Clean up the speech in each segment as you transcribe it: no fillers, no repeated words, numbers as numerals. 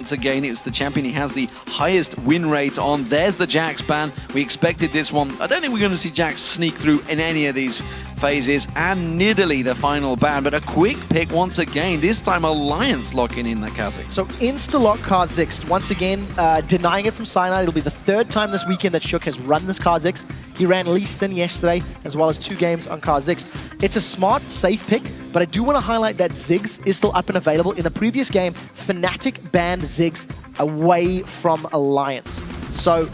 Once again, it's the champion. He has the highest win rate on. There's the Jax ban. We expected this one. I don't think we're going to see Jax sneak through in any of these phases. And Nidalee, the final ban. But a quick pick once again. This time, Alliance locking in that Kha'Zix. So insta-lock Kha'Zix. Once again, denying it from Cyanide. It'll be the third time this weekend that Shook has run this Kha'Zix. He ran Lee Sin yesterday, as well as 2 games on Kha'Zix. It's a smart, safe pick, but I do want to highlight that Ziggs is still up and available. In the previous game, Fnatic banned Ziggs away from Alliance. So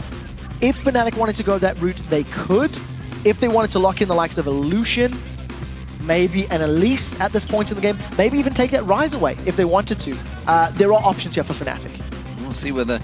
if Fnatic wanted to go that route, they could. If they wanted to lock in the likes of Illusion, maybe an Elise at this point in the game, maybe even take that Rise away if they wanted to. There are options here for Fnatic. We'll see whether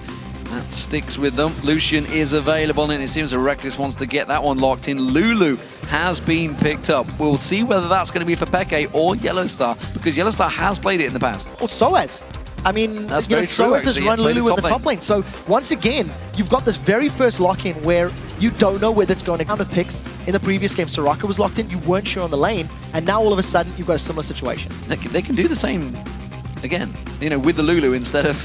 that sticks with them. Lucian is available, and it seems that Rekkles wants to get that one locked in. Lulu has been picked up. We'll see whether that's going to be for Peke or YellOwStaR, because YellOwStaR has played it in the past. Or sOAZ. I mean, that's very true, sOAZ has run Lulu in the top lane. So once again, you've got this very first lock-in where you don't know whether it's going to count of picks. In the previous game, Soraka was locked in, you weren't sure on the lane, and now all of a sudden, you've got a similar situation. They can do the same again, you know, with the Lulu instead of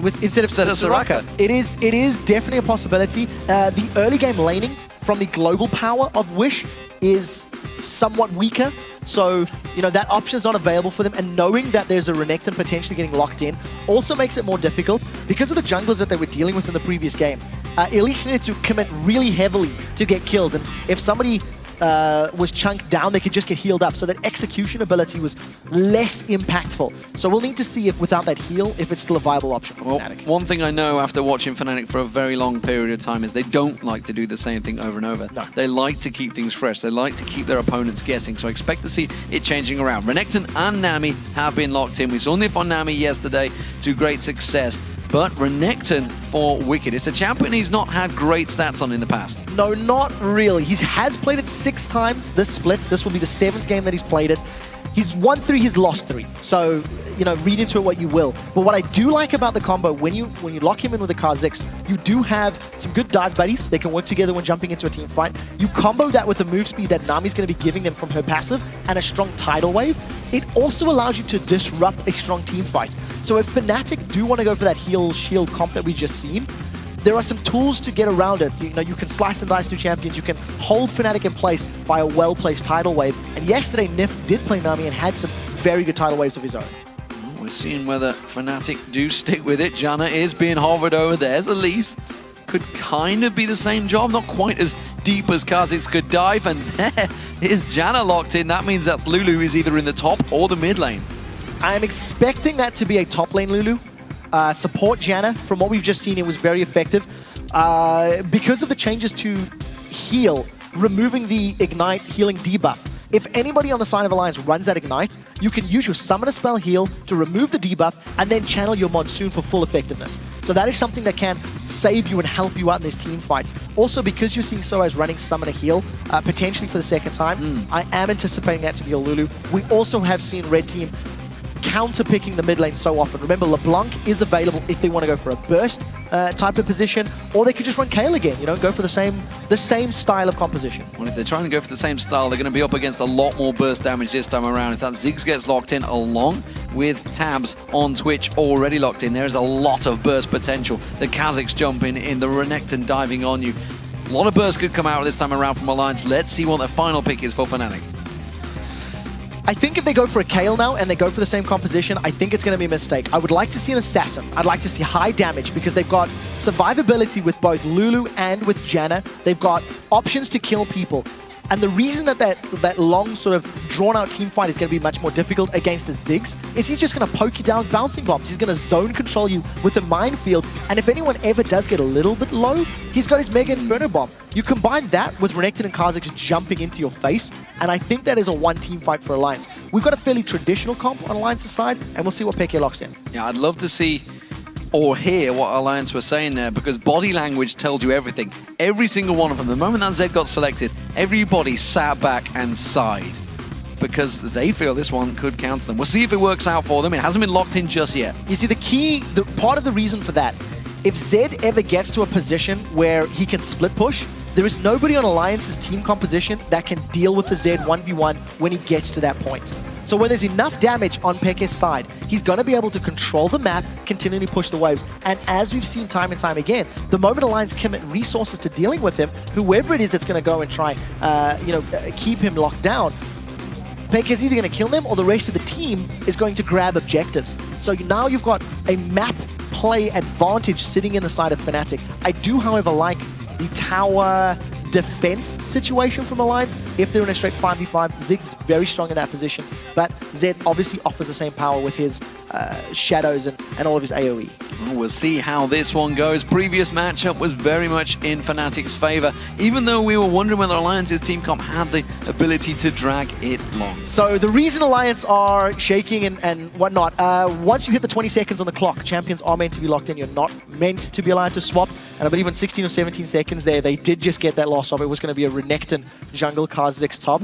Soraka. It is definitely a possibility. The early game laning from the global power of Wish is somewhat weaker. So, you know, that option is not available for them, and knowing that there's a Renekton potentially getting locked in also makes it more difficult because of the junglers that they were dealing with in the previous game. Elise needed to commit really heavily to get kills, and if somebody was chunked down, they could just get healed up. So that execution ability was less impactful. So we'll need to see if without that heal, if it's still a viable option for Fnatic. One thing I know after watching Fnatic for a very long period of time is they don't like to do the same thing over and over. No. They like to keep things fresh. They like to keep their opponents guessing. So I expect to see it changing around. Renekton and Nami have been locked in. We saw Nyph on Nami yesterday to great success. But Renekton for Wickd. It's a champion he's not had great stats on in the past. No, not really. He has played it 6 times this split. This will be the 7th game that he's played it. He's won 3, he's lost 3. So, you know, read into it what you will. But what I do like about the combo, when you lock him in with a Kha'Zix, you do have some good dive buddies. They can work together when jumping into a team fight. You combo that with the move speed that Nami's going to be giving them from her passive and a strong tidal wave. It also allows you to disrupt a strong team fight. So if Fnatic do want to go for that heal shield comp that we just seen, there are some tools to get around it. You know, you can slice and dice through champions. You can hold Fnatic in place by a well-placed tidal wave. And yesterday, Nyph did play Nami and had some very good tidal waves of his own. We're seeing whether Fnatic do stick with it. Janna is being hovered over. There's Elise. Could kind of be the same job, not quite as deep as Kha'Zix could dive. And there is Janna locked in. That means that Lulu is either in the top or the mid lane. I'm expecting that to be a top lane Lulu. Support Janna, from what we've just seen, it was very effective. Because of the changes to heal, removing the Ignite healing debuff. If anybody on the side of Alliance runs that Ignite, you can use your Summoner Spell heal to remove the debuff and then channel your Monsoon for full effectiveness. So that is something that can save you and help you out in these team fights. Also, because you're seeing sOAZ running Summoner heal, potentially for the 2nd time, I am anticipating that to be a Lulu. We also have seen Red Team counter-picking the mid lane so often. Remember, LeBlanc is available if they want to go for a burst type of position, or they could just run Kayle again, you know, go for the same style of composition. Well, if they're trying to go for the same style, they're going to be up against a lot more burst damage this time around. If that Ziggs gets locked in, along with Tabzz on Twitch already locked in, there's a lot of burst potential. The Kha'Zix jumping in, the Renekton diving on you. A lot of burst could come out this time around from Alliance. Let's see what their final pick is for Fnatic. I think if they go for a Kayle now and they go for the same composition, I think it's going to be a mistake. I would like to see an Assassin. I'd like to see high damage because they've got survivability with both Lulu and with Janna. They've got options to kill people. And the reason that long sort of drawn-out team fight is going to be much more difficult against a Ziggs is he's just going to poke you down with bouncing bombs. He's going to zone control you with a minefield. And if anyone ever does get a little bit low, he's got his Mega Inferno Bomb. You combine that with Renekton and Kha'Zix jumping into your face, and I think that is a one-team fight for Alliance. We've got a fairly traditional comp on Alliance's side, and we'll see what Peke locks in. Yeah, I'd love to see or hear what Alliance were saying there, because body language tells you everything. Every single one of them, the moment that Zed got selected, everybody sat back and sighed because they feel this one could counter them. We'll see if it works out for them. It hasn't been locked in just yet. You see, part of the reason for that, if Zed ever gets to a position where he can split push, there is nobody on Alliance's team composition that can deal with the Zed 1v1 when he gets to that point. So when there's enough damage on xPeke's side, he's going to be able to control the map, continually push the waves. And as we've seen time and time again, the moment Alliance commit resources to dealing with him, whoever it is that's going to go and try, keep him locked down, xPeke is either going to kill them or the rest of the team is going to grab objectives. So now you've got a map play advantage sitting in the side of Fnatic. I do, however, like the tower defense situation from Alliance. If they're in a straight 5v5, Ziggs is very strong in that position, but Zed obviously offers the same power with his shadows and all of his AoE. Well, we'll see how this one goes. Previous matchup was very much in Fnatic's favor, even though we were wondering whether Alliance's team comp had the ability to drag it long. So the reason Alliance are shaking and whatnot, once you hit the 20 seconds on the clock, champions are meant to be locked in. You're not meant to be allowed to swap. And I believe in 16 or 17 seconds there, they did just get that loss off. It was going to be a Renekton jungle Kha'Zix top.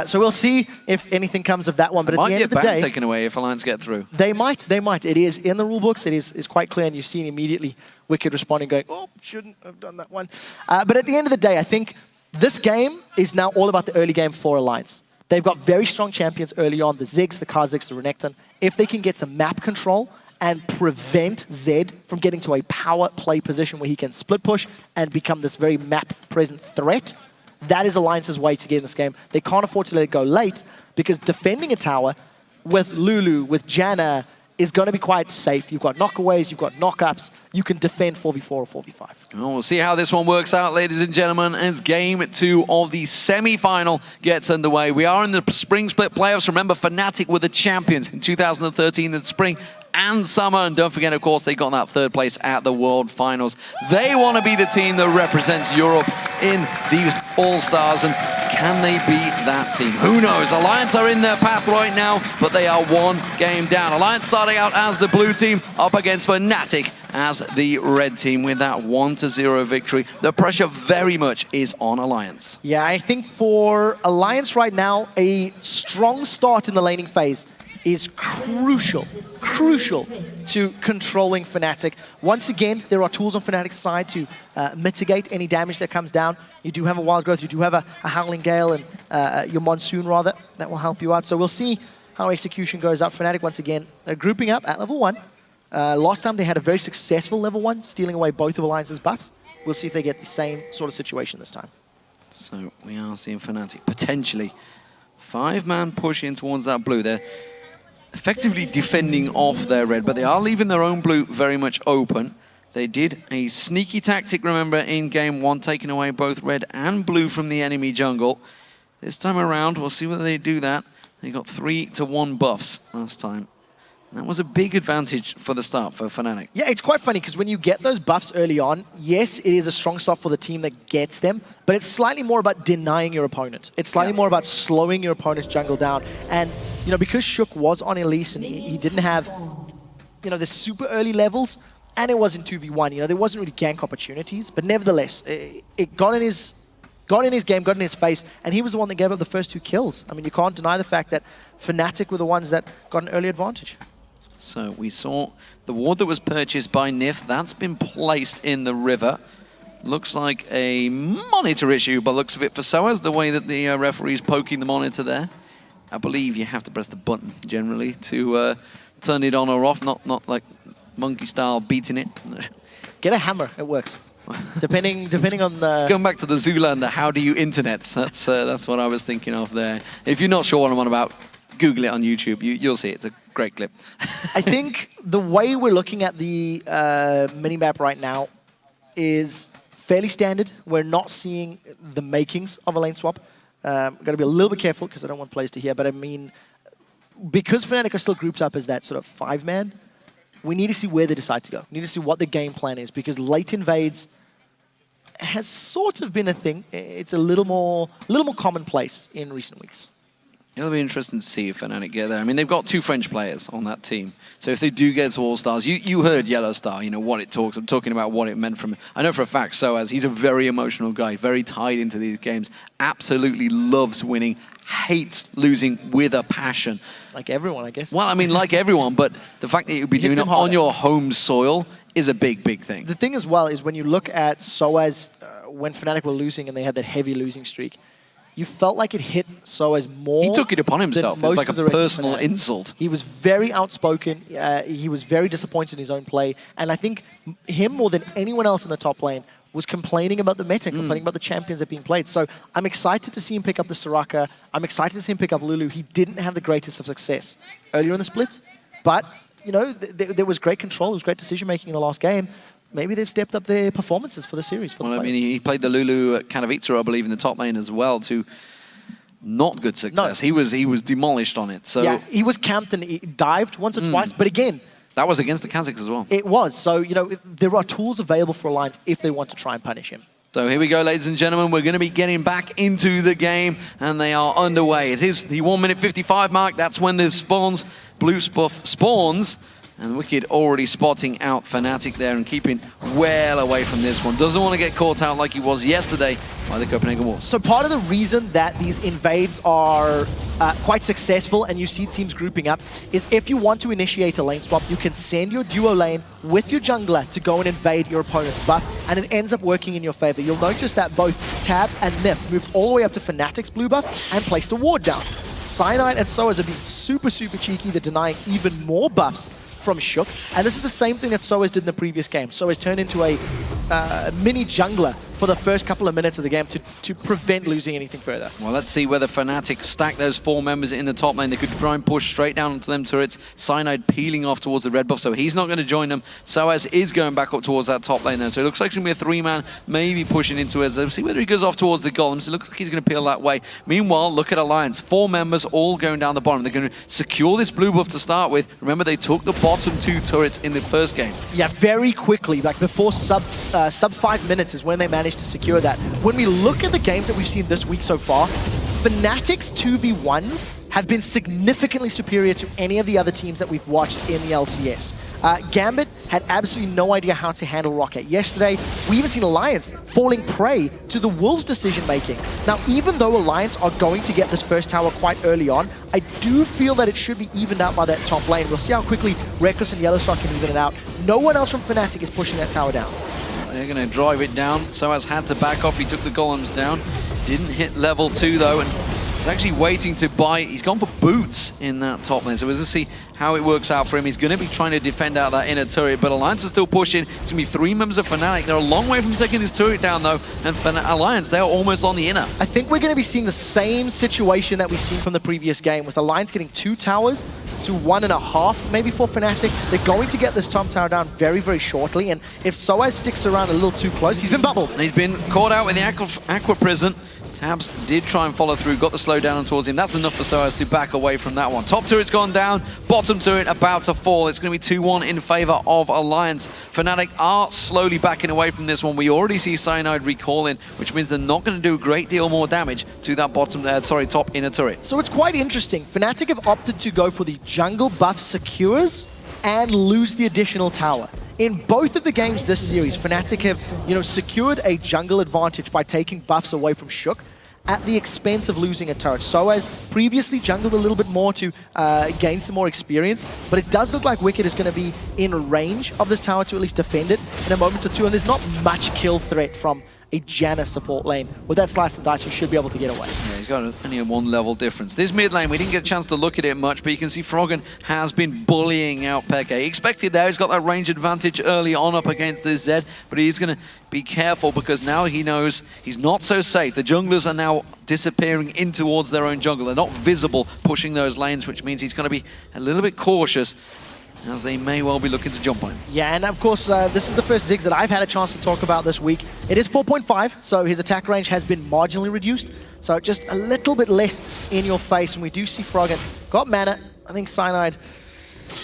So we'll see if anything comes of that one. But at the end of the day, ban taken away if Alliance get through. They might. It is in the rule books. It is quite clear, and you've seen immediately Wickd responding, going, "Oh, shouldn't have done that one." But at the end of the day, I think this game is now all about the early game for Alliance. They've got very strong champions early on: the Ziggs, the Kha'Zix, the Renekton. If they can get some map control and prevent Zed from getting to a power play position where he can split push and become this very map-present threat, that is Alliance's way to get in this game. They can't afford to let it go late, because defending a tower with Lulu, with Janna, is going to be quite safe. You've got knockaways, you've got knockups, you can defend 4v4 or 4v5. Well, we'll see how this one works out, ladies and gentlemen, as game 2 of the semi-final gets underway. We are in the spring split playoffs. Remember, Fnatic were the champions in 2013 in spring and summer, and don't forget, of course, they got that 3rd place at the World Finals. They want to be the team that represents Europe in these All-Stars, and can they beat that team? Who knows? Alliance are in their path right now, but they are 1 game down. Alliance starting out as the blue team, up against Fnatic as the red team with that 1-0 victory. The pressure very much is on Alliance. Yeah, I think for Alliance right now, a strong start in the laning phase is crucial to controlling Fnatic. Once again, there are tools on Fnatic's side to mitigate any damage that comes down. You do have a Wild Growth, you do have a Howling Gale, and your Monsoon, rather, that will help you out. So we'll see how execution goes up. Fnatic, once again, they're grouping up at level 1. Last time they had a very successful level 1, stealing away both of Alliance's buffs. We'll see if they get the same sort of situation this time. So we are seeing Fnatic potentially 5-man push in towards that blue. They're effectively defending off their red, but they are leaving their own blue very much open. They did a sneaky tactic, remember, in game 1, taking away both red and blue from the enemy jungle. This time around, we'll see whether they do that. They got 3-1 buffs last time. And that was a big advantage for the start for Fnatic. Yeah, it's quite funny, because when you get those buffs early on, yes, it is a strong start for the team that gets them, but it's slightly more about denying your opponent. It's slightly more about slowing your opponent's jungle down. And, you know, because Shook was on Elise and he didn't have, you know, the super early levels, and it was in 2v1, you know, there wasn't really gank opportunities, but nevertheless, it got in his game, got in his face, and he was the one that gave up the first 2 kills. I mean, you can't deny the fact that Fnatic were the ones that got an early advantage. So we saw the ward that was purchased by Nyph. That's been placed in the river. Looks like a monitor issue, but looks of it for sOAZ, the way that the referee's poking the monitor there. I believe you have to press the button, generally, to turn it on or off, not like monkey style beating it. Get a hammer, it works. Depending on the... It's going back to the Zoolander, how do you internets? That's what I was thinking of there. If you're not sure what I'm on about, Google it on YouTube. You'll see it. It's a great clip. I think the way we're looking at the minimap right now is fairly standard. We're not seeing the makings of a lane swap. Got to be a little bit careful because I don't want players to hear, but I mean, because Fnatic are still grouped up as that sort of 5-man, we need to see where they decide to go. We need to see what the game plan is, because late invades has sort of been a thing. It's a little more commonplace in recent weeks. It'll be interesting to see if Fnatic get there. I mean, they've got 2 French players on that team. So if they do get to All-Stars, you heard YellOwStaR, you know, what it talks. I'm talking about what it meant from... I know for a fact sOAZ, he's a very emotional guy, very tied into these games, absolutely loves winning, hates losing with a passion. Like everyone, I guess. Well, I mean, like everyone, but the fact that you'd be doing it on your home soil is a big, big thing. The thing as well is when you look at sOAZ, when Fnatic were losing and they had that heavy losing streak, you felt like it hit sOAZ more. He took it upon himself. It was like a personal Fnatic. insult. He was very outspoken. He was very disappointed in his own play. And I think him more than anyone else in the top lane was complaining about the meta, complaining about the champions that are being played. So I'm excited to see him pick up the Soraka. I'm excited to see him pick up Lulu. He didn't have the greatest of success earlier in the split, but you know, there was great control. There was great decision-making in the last game. Maybe they've stepped up their performances for the series. Well, I mean, he played the Lulu at Katowice, I believe, in the top lane as well, to not good success. No. He was demolished on it. So yeah, he was camped and he dived once or twice, but again, that was against the Kazakhs as well. it was. So, you know, there are tools available for Alliance if they want to try and punish him. So here we go, ladies and gentlemen. We're going to be getting back into the game, and they are underway. It is the 1 minute 55 mark. That's when the blue buff spawns. And Wickd already spotting out Fnatic there and keeping well away from this one. Doesn't want to get caught out like he was yesterday by the Copenhagen Wolves. So part of the reason that these invades are quite successful and you see teams grouping up is if you want to initiate a lane swap, you can send your duo lane with your jungler to go and invade your opponent's buff, and it ends up working in your favor. You'll notice that both Tabzz and Nyph moved all the way up to Fnatic's blue buff and placed a ward down. Cyanide and sOAZ have been super cheeky. They're denying even more buffs from Shook, and this is the same thing that sOAZ did in the previous game. sOAZ turned into a mini jungler for the first couple of minutes of the game to prevent losing anything further. Well, let's see whether Fnatic stack those 4 members in the top lane. They could try and push straight down onto them turrets. Cyanide peeling off towards the red buff, so he's not going to join them. sOAZ is going back up towards that top lane there, so it looks like it's going to be a 3-man, maybe pushing into it. Let's see whether he goes off towards the golems. It looks like he's going to peel that way. Meanwhile, look at Alliance. 4 members all going down the bottom. They're going to secure this blue buff to start with. Remember, they took the bottom 2 turrets in the first game. Yeah, very quickly, like before sub 5 minutes is when they managed to secure that. When we look at the games that we've seen this week so far, Fnatic's 2v1s have been significantly superior to any of the other teams that we've watched in the LCS. Gambit had absolutely no idea how to handle Rocket. Yesterday, we even seen Alliance falling prey to the Wolves' decision-making. Now, even though Alliance are going to get this first tower quite early on, I do feel that it should be evened out by that top lane. We'll see how quickly Rekkles and YellOwStaR can even it out. No one else from Fnatic is pushing that tower down. They're going to drive it down. sOAZ had to back off. He took the golems down. Didn't hit level 2 though, and he's actually waiting to buy. He's gone for boots in that top lane, so we're going to see how it works out for him. He's going to be trying to defend out that inner turret, but Alliance is still pushing. It's going to be 3 members of Fnatic. They're a long way from taking this turret down though, and Alliance, they're almost on the inner. I think we're going to be seeing the same situation that we've seen from the previous game, with Alliance getting 2 towers to 1.5 maybe for Fnatic. They're going to get this top tower down very shortly, and if sOAZ sticks around a little too close, he's been bubbled. He's been caught out with the Aqua Prison. Tabzz did try and follow through, got the slow down towards him. That's enough for sOAZ to back away from that one. Top turret's gone down, bottom turret about to fall. It's going to be 2-1 in favor of Alliance. Fnatic are slowly backing away from this one. We already see Cyanide recalling, which means they're not going to do a great deal more damage to that top inner turret. So it's quite interesting. Fnatic have opted to go for the jungle buff secures and lose the additional tower. In both of the games this series, Fnatic have, secured a jungle advantage by taking buffs away from Shook at the expense of losing a turret. sOAZ previously jungled a little bit more to gain some more experience, but it does look like Wickd is going to be in range of this tower to at least defend it in a moment or two, and there's not much kill threat from a Janna support lane. With that slice and dice, you should be able to get away. Yeah, he's got only a 1 level difference. This mid lane, we didn't get a chance to look at it much, but you can see Froggen has been bullying out xPeke. He expected there, he's got that range advantage early on up against this Zed, but he's going to be careful because now he knows he's not so safe. The junglers are now disappearing in towards their own jungle. They're not visible pushing those lanes, which means he's going to be a little bit cautious, as they may well be looking to jump on him. Yeah, and of course, this is the first Ziggs that I've had a chance to talk about this week. It is 4.5, so his attack range has been marginally reduced, so just a little bit less in your face, and we do see Froggen got mana. I think Cyanide,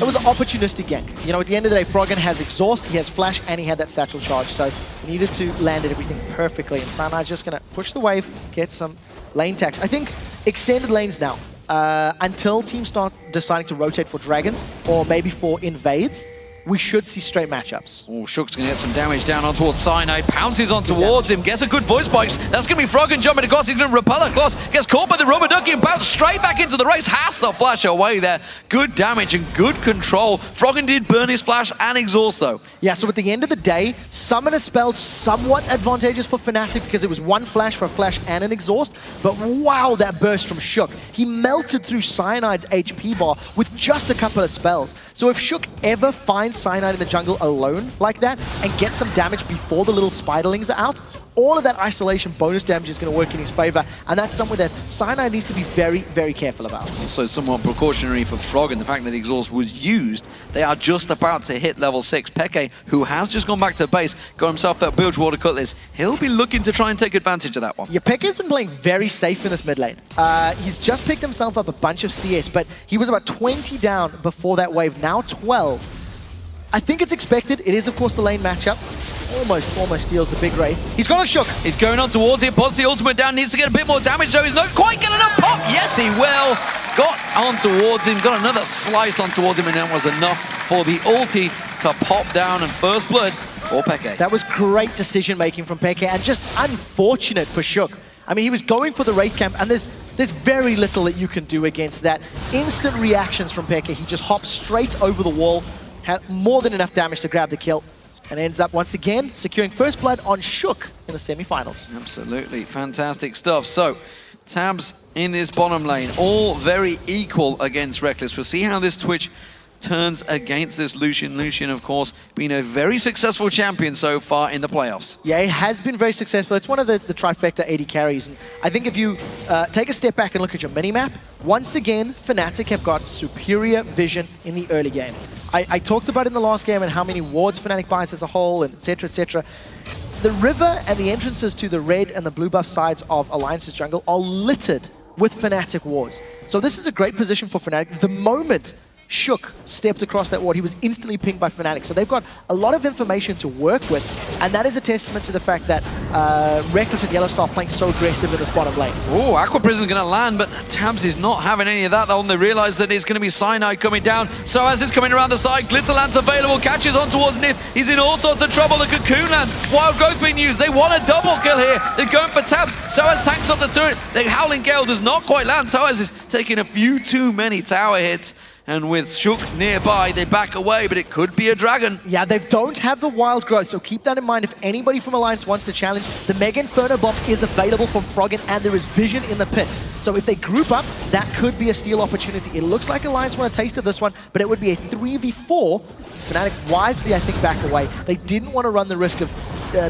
it was an opportunistic gank. At the end of the day, Froggen has exhaust, he has flash, and he had that satchel charge, so he needed to land everything perfectly, and Cyanide's just going to push the wave, get some lane tax. I think extended lanes now. Until teams start deciding to rotate for dragons or maybe for invades, we should see straight matchups. Oh, Shook's going to get some damage down on towards Cyanide. Pounces on towards him. Gets a good voice spikes. That's going to be Froggen jumping across. He's going to repel across. Gets caught by the rubber ducky and bounce straight back into the race. Has to flash away there. Good damage and good control. Froggen did burn his flash and exhaust though. Yeah, so at the end of the day, Summoner spells somewhat advantageous for Fnatic because it was one flash for a flash and an exhaust. But wow, that burst from Shook. He melted through Cyanide's HP bar with just a couple of spells. So if Shook ever finds Cyanide in the jungle alone like that and gets some damage before the little spiderlings are out, all of that isolation bonus damage is going to work in his favor, and that's something that Cyanide needs to be very, very careful about. Also somewhat precautionary for Froggen, the fact that exhaust was used. They are just about to hit level 6. Peke, who has just gone back to base, got himself that build water cutlass. He'll be looking to try and take advantage of that one. Yeah, Peke's been playing very safe in this mid lane. He's just picked himself up a bunch of CS, but he was about 20 down before that wave, now 12. I think it's expected. It is, of course, the lane matchup. Almost steals the big Wraith. He's got on Shook. He's going on towards it. Puts the ultimate down. Needs to get a bit more damage, though. He's not quite getting enough pop. Yes, he will. Got on towards him. Got another slice on towards him, and that was enough for the ulti to pop down. And first blood for Peke. That was great decision-making from Peke, and just unfortunate for Shook. I mean, he was going for the Wraith camp, and there's very little that you can do against that. Instant reactions from Peke. He just hopped straight over the wall, had more than enough damage to grab the kill, and ends up once again securing first blood on Shook in the semifinals. Absolutely fantastic stuff. So Tabzz in this bottom lane, all very equal against Rekkles. We'll see how this Twitch turns against this Lucian. Lucian, of course, being a very successful champion so far in the playoffs. Yeah, it has been very successful. It's one of the trifecta AD carries. And I think if you take a step back and look at your minimap, once again, Fnatic have got superior vision in the early game. I talked about in the last game and how many wards Fnatic buys as a whole, and etc., etc. The river and the entrances to the red and the blue buff sides of Alliance's jungle are littered with Fnatic wards. So this is a great position for Fnatic. The moment Shook stepped across that ward, he was instantly pinged by Fnatic. So they've got a lot of information to work with, and that is a testament to the fact that Rekkles and YellOwStaR playing so aggressive in this bottom lane. Oh, Aqua Prison's going to land, but Tabzz is not having any of that. Though they realize that it's going to be Cyanide coming down. sOAZ is coming around the side. Glitterland's available, catches on towards Nyph. He's in all sorts of trouble. The Cocoon lands. Wild Growth being used. They want a double kill here. They're going for Tabzz. sOAZ tanks up the turret. The Howling Gale does not quite land. sOAZ is taking a few too many tower hits. And with Shook nearby, they back away, but it could be a dragon. Yeah, they don't have the Wild Growth, so keep that in mind. If anybody from Alliance wants to challenge, the Mega Inferno Bomb is available from Froggen, and there is vision in the pit. So if they group up, that could be a steal opportunity. It looks like Alliance want a taste of this one, but it would be a 3v4. Fnatic wisely, I think, back away. They didn't want to run the risk of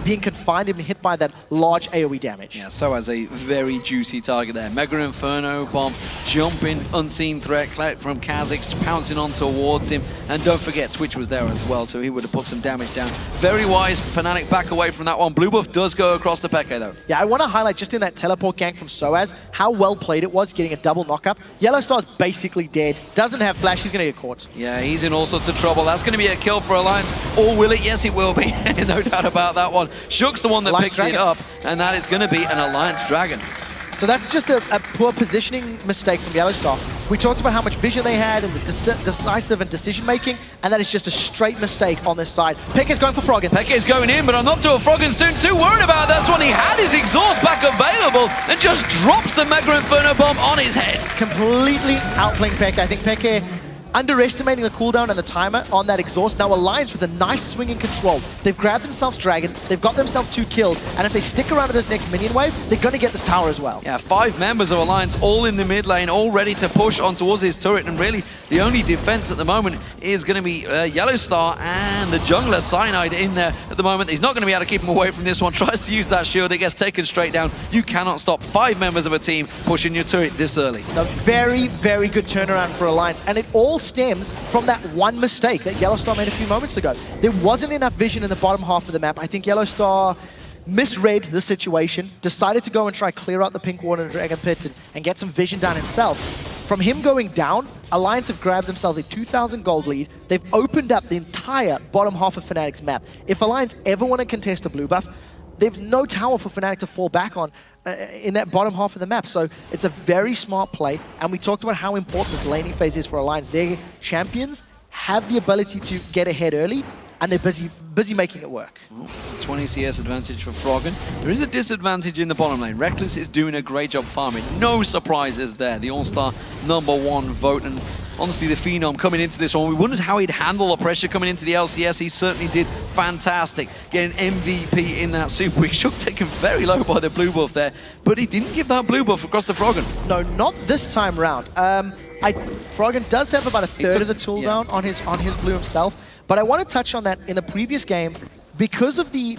being confined and hit by that large AoE damage. Yeah, so as a very juicy target there. Mega Inferno Bomb, jumping, unseen threat from Kha'Zix, pouncing on towards him. And don't forget, Twitch was there as well, so he would have put some damage down. Very wise, Fnatic back away from that one. Blue buff does go across the Peke though. Yeah, I want to highlight just in that teleport gank from sOAZ, how well played it was getting a double knockup. YellOwStar's basically dead, doesn't have flash, he's going to get caught. Yeah, he's in all sorts of trouble. That's going to be a kill for Alliance. Or will it? Yes, it will be. No doubt about that one. Shook's the one that Alliance picks Dragon. it up, and that is going to be an Alliance Dragon. So that's just a poor positioning mistake from YellOwStaR. We talked about how much vision they had and the decisive and decision-making, and that is just a straight mistake on this side. Peke's going for Froggen. Peke's going in, but I'm not too Froggen's too worried about this one. He had his exhaust back available and just drops the Mega Inferno Bomb on his head. Completely outplaying Peke. I think Peke underestimating the cooldown and the timer on that exhaust. Now Alliance with a nice swinging control. They've grabbed themselves Dragon, they've got themselves 2 kills, and if they stick around to this next minion wave, they're going to get this tower as well. Yeah, 5 members of Alliance all in the mid lane, all ready to push on towards his turret, and really the only defense at the moment is going to be YellOwStaR and the jungler Cyanide in there at the moment. He's not going to be able to keep him away from this one. Tries to use that shield, it gets taken straight down. You cannot stop 5 members of a team pushing your turret this early. A very, very good turnaround for Alliance, and it all stems from that one mistake that YellOwStaR made a few moments ago. There wasn't enough vision in the bottom half of the map. I think YellOwStaR misread the situation, decided to go and try clear out the pink ward in the Dragon Pit and get some vision down himself. From him going down, Alliance have grabbed themselves a 2,000 gold lead. They've opened up the entire bottom half of Fnatic's map. If Alliance ever want to contest a blue buff, they've no tower for Fnatic to fall back on in that bottom half of the map. So it's a very smart play, and we talked about how important this laning phase is for Alliance. Their champions have the ability to get ahead early, and they're busy making it work. Well, it's a 20 CS advantage for Froggen. There is a disadvantage in the bottom lane. Rekkles is doing a great job farming. No surprises there. The All-Star #1 vote, and honestly, the Phenom coming into this one, we wondered how he'd handle the pressure coming into the LCS. He certainly did fantastic, getting MVP in that Super Week. Shook taken very low by the blue buff there, but he didn't give that blue buff across to Froggen. No, not this time round. Froggen does have about a third of the cooldown on his blue himself, but I want to touch on that in the previous game. Because of the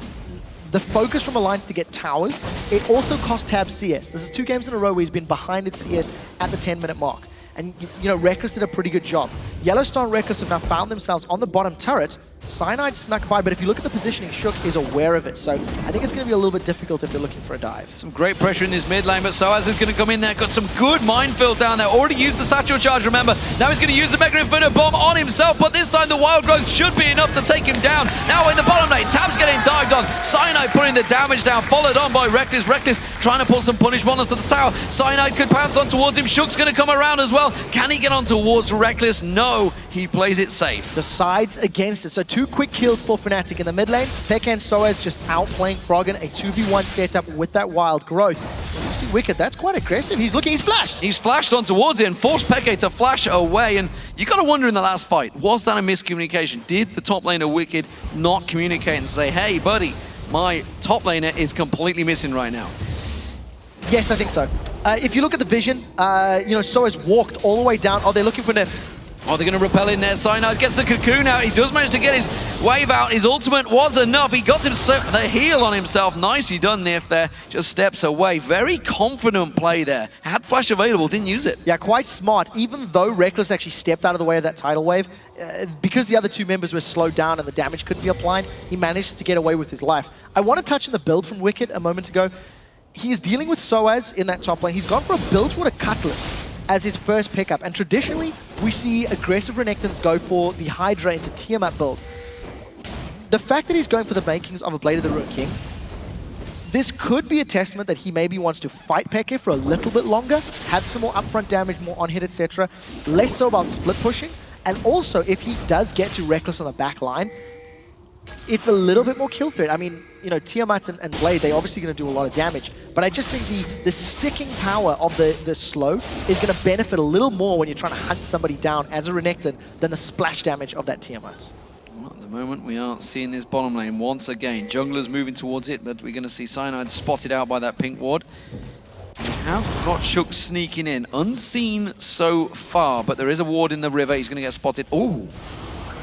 focus from Alliance to get towers, it also cost Tabzz CS. This is 2 games in a row where he's been behind at CS at the 10-minute mark. And, you know, Rekkles did a pretty good job. YellOwStaR and Rekkles have now found themselves on the bottom turret. Cyanide snuck by, but if you look at the positioning, Shook is aware of it. So I think it's going to be a little bit difficult if they're looking for a dive. Some great pressure in this mid lane, but sOAZ is going to come in there. Got some good minefield down there. Already used the satchel charge, remember. Now he's going to use the Mega Inferno bomb on himself, but this time the wild growth should be enough to take him down. Now in the bottom lane, Tabzz getting dived on. Cyanide putting the damage down, followed on by Rekkles. Rekkles trying to pull some punishment onto the tower. Cyanide could pounce on towards him. Shook's going to come around as well. Can he get on towards Rekkles? No, he plays it safe. The sides against it. So 2 quick kills for Fnatic in the mid lane. xPeke and sOAZ just outplaying Froggen. A 2v1 setup with that wild growth. You see Wickd, that's quite aggressive. He's flashed. He's flashed on towards it and forced xPeke to flash away. And you got to wonder in the last fight, was that a miscommunication? Did the top laner Wickd not communicate and say, hey, buddy, my top laner is completely missing right now? Yes, I think so. If you look at the vision, you know, sOAZ walked all the way down. Oh, they're looking for Nyph. Oh, they're going to repel in there. Cyanide gets the cocoon out. He does manage to get his wave out. His ultimate was enough. He got the heal on himself. Nicely done, Nyph there. Just steps away. Very confident play there. Had flash available, didn't use it. Yeah, quite smart. Even though Rekkles actually stepped out of the way of that tidal wave, because the other 2 members were slowed down and the damage couldn't be applied, he managed to get away with his life. I want to touch on the build from Wickd a moment ago. He is dealing with sOAZ in that top lane. He's gone for a Bilgewater Cutlass as his first pickup. And traditionally, we see aggressive Renekton's go for the Hydra into Tiamat build. The fact that he's going for the makings of a Blade of the Ruined King, this could be a testament that he maybe wants to fight xPeke for a little bit longer, have some more upfront damage, more on hit, etc. Less so about split pushing. And also, if he does get to Rekkles on the back line, it's a little bit more kill threat. I mean, you know, Tiamat and Blade, they're obviously going to do a lot of damage. But I just think the sticking power of the slow is going to benefit a little more when you're trying to hunt somebody down as a Renekton than the splash damage of that Tiamat. Well, at the moment, we are seeing this bottom lane once again. Junglers moving towards it, but we're going to see Cyanide spotted out by that pink ward. We have got Shook sneaking in. Unseen so far, but there is a ward in the river. He's going to get spotted. Ooh.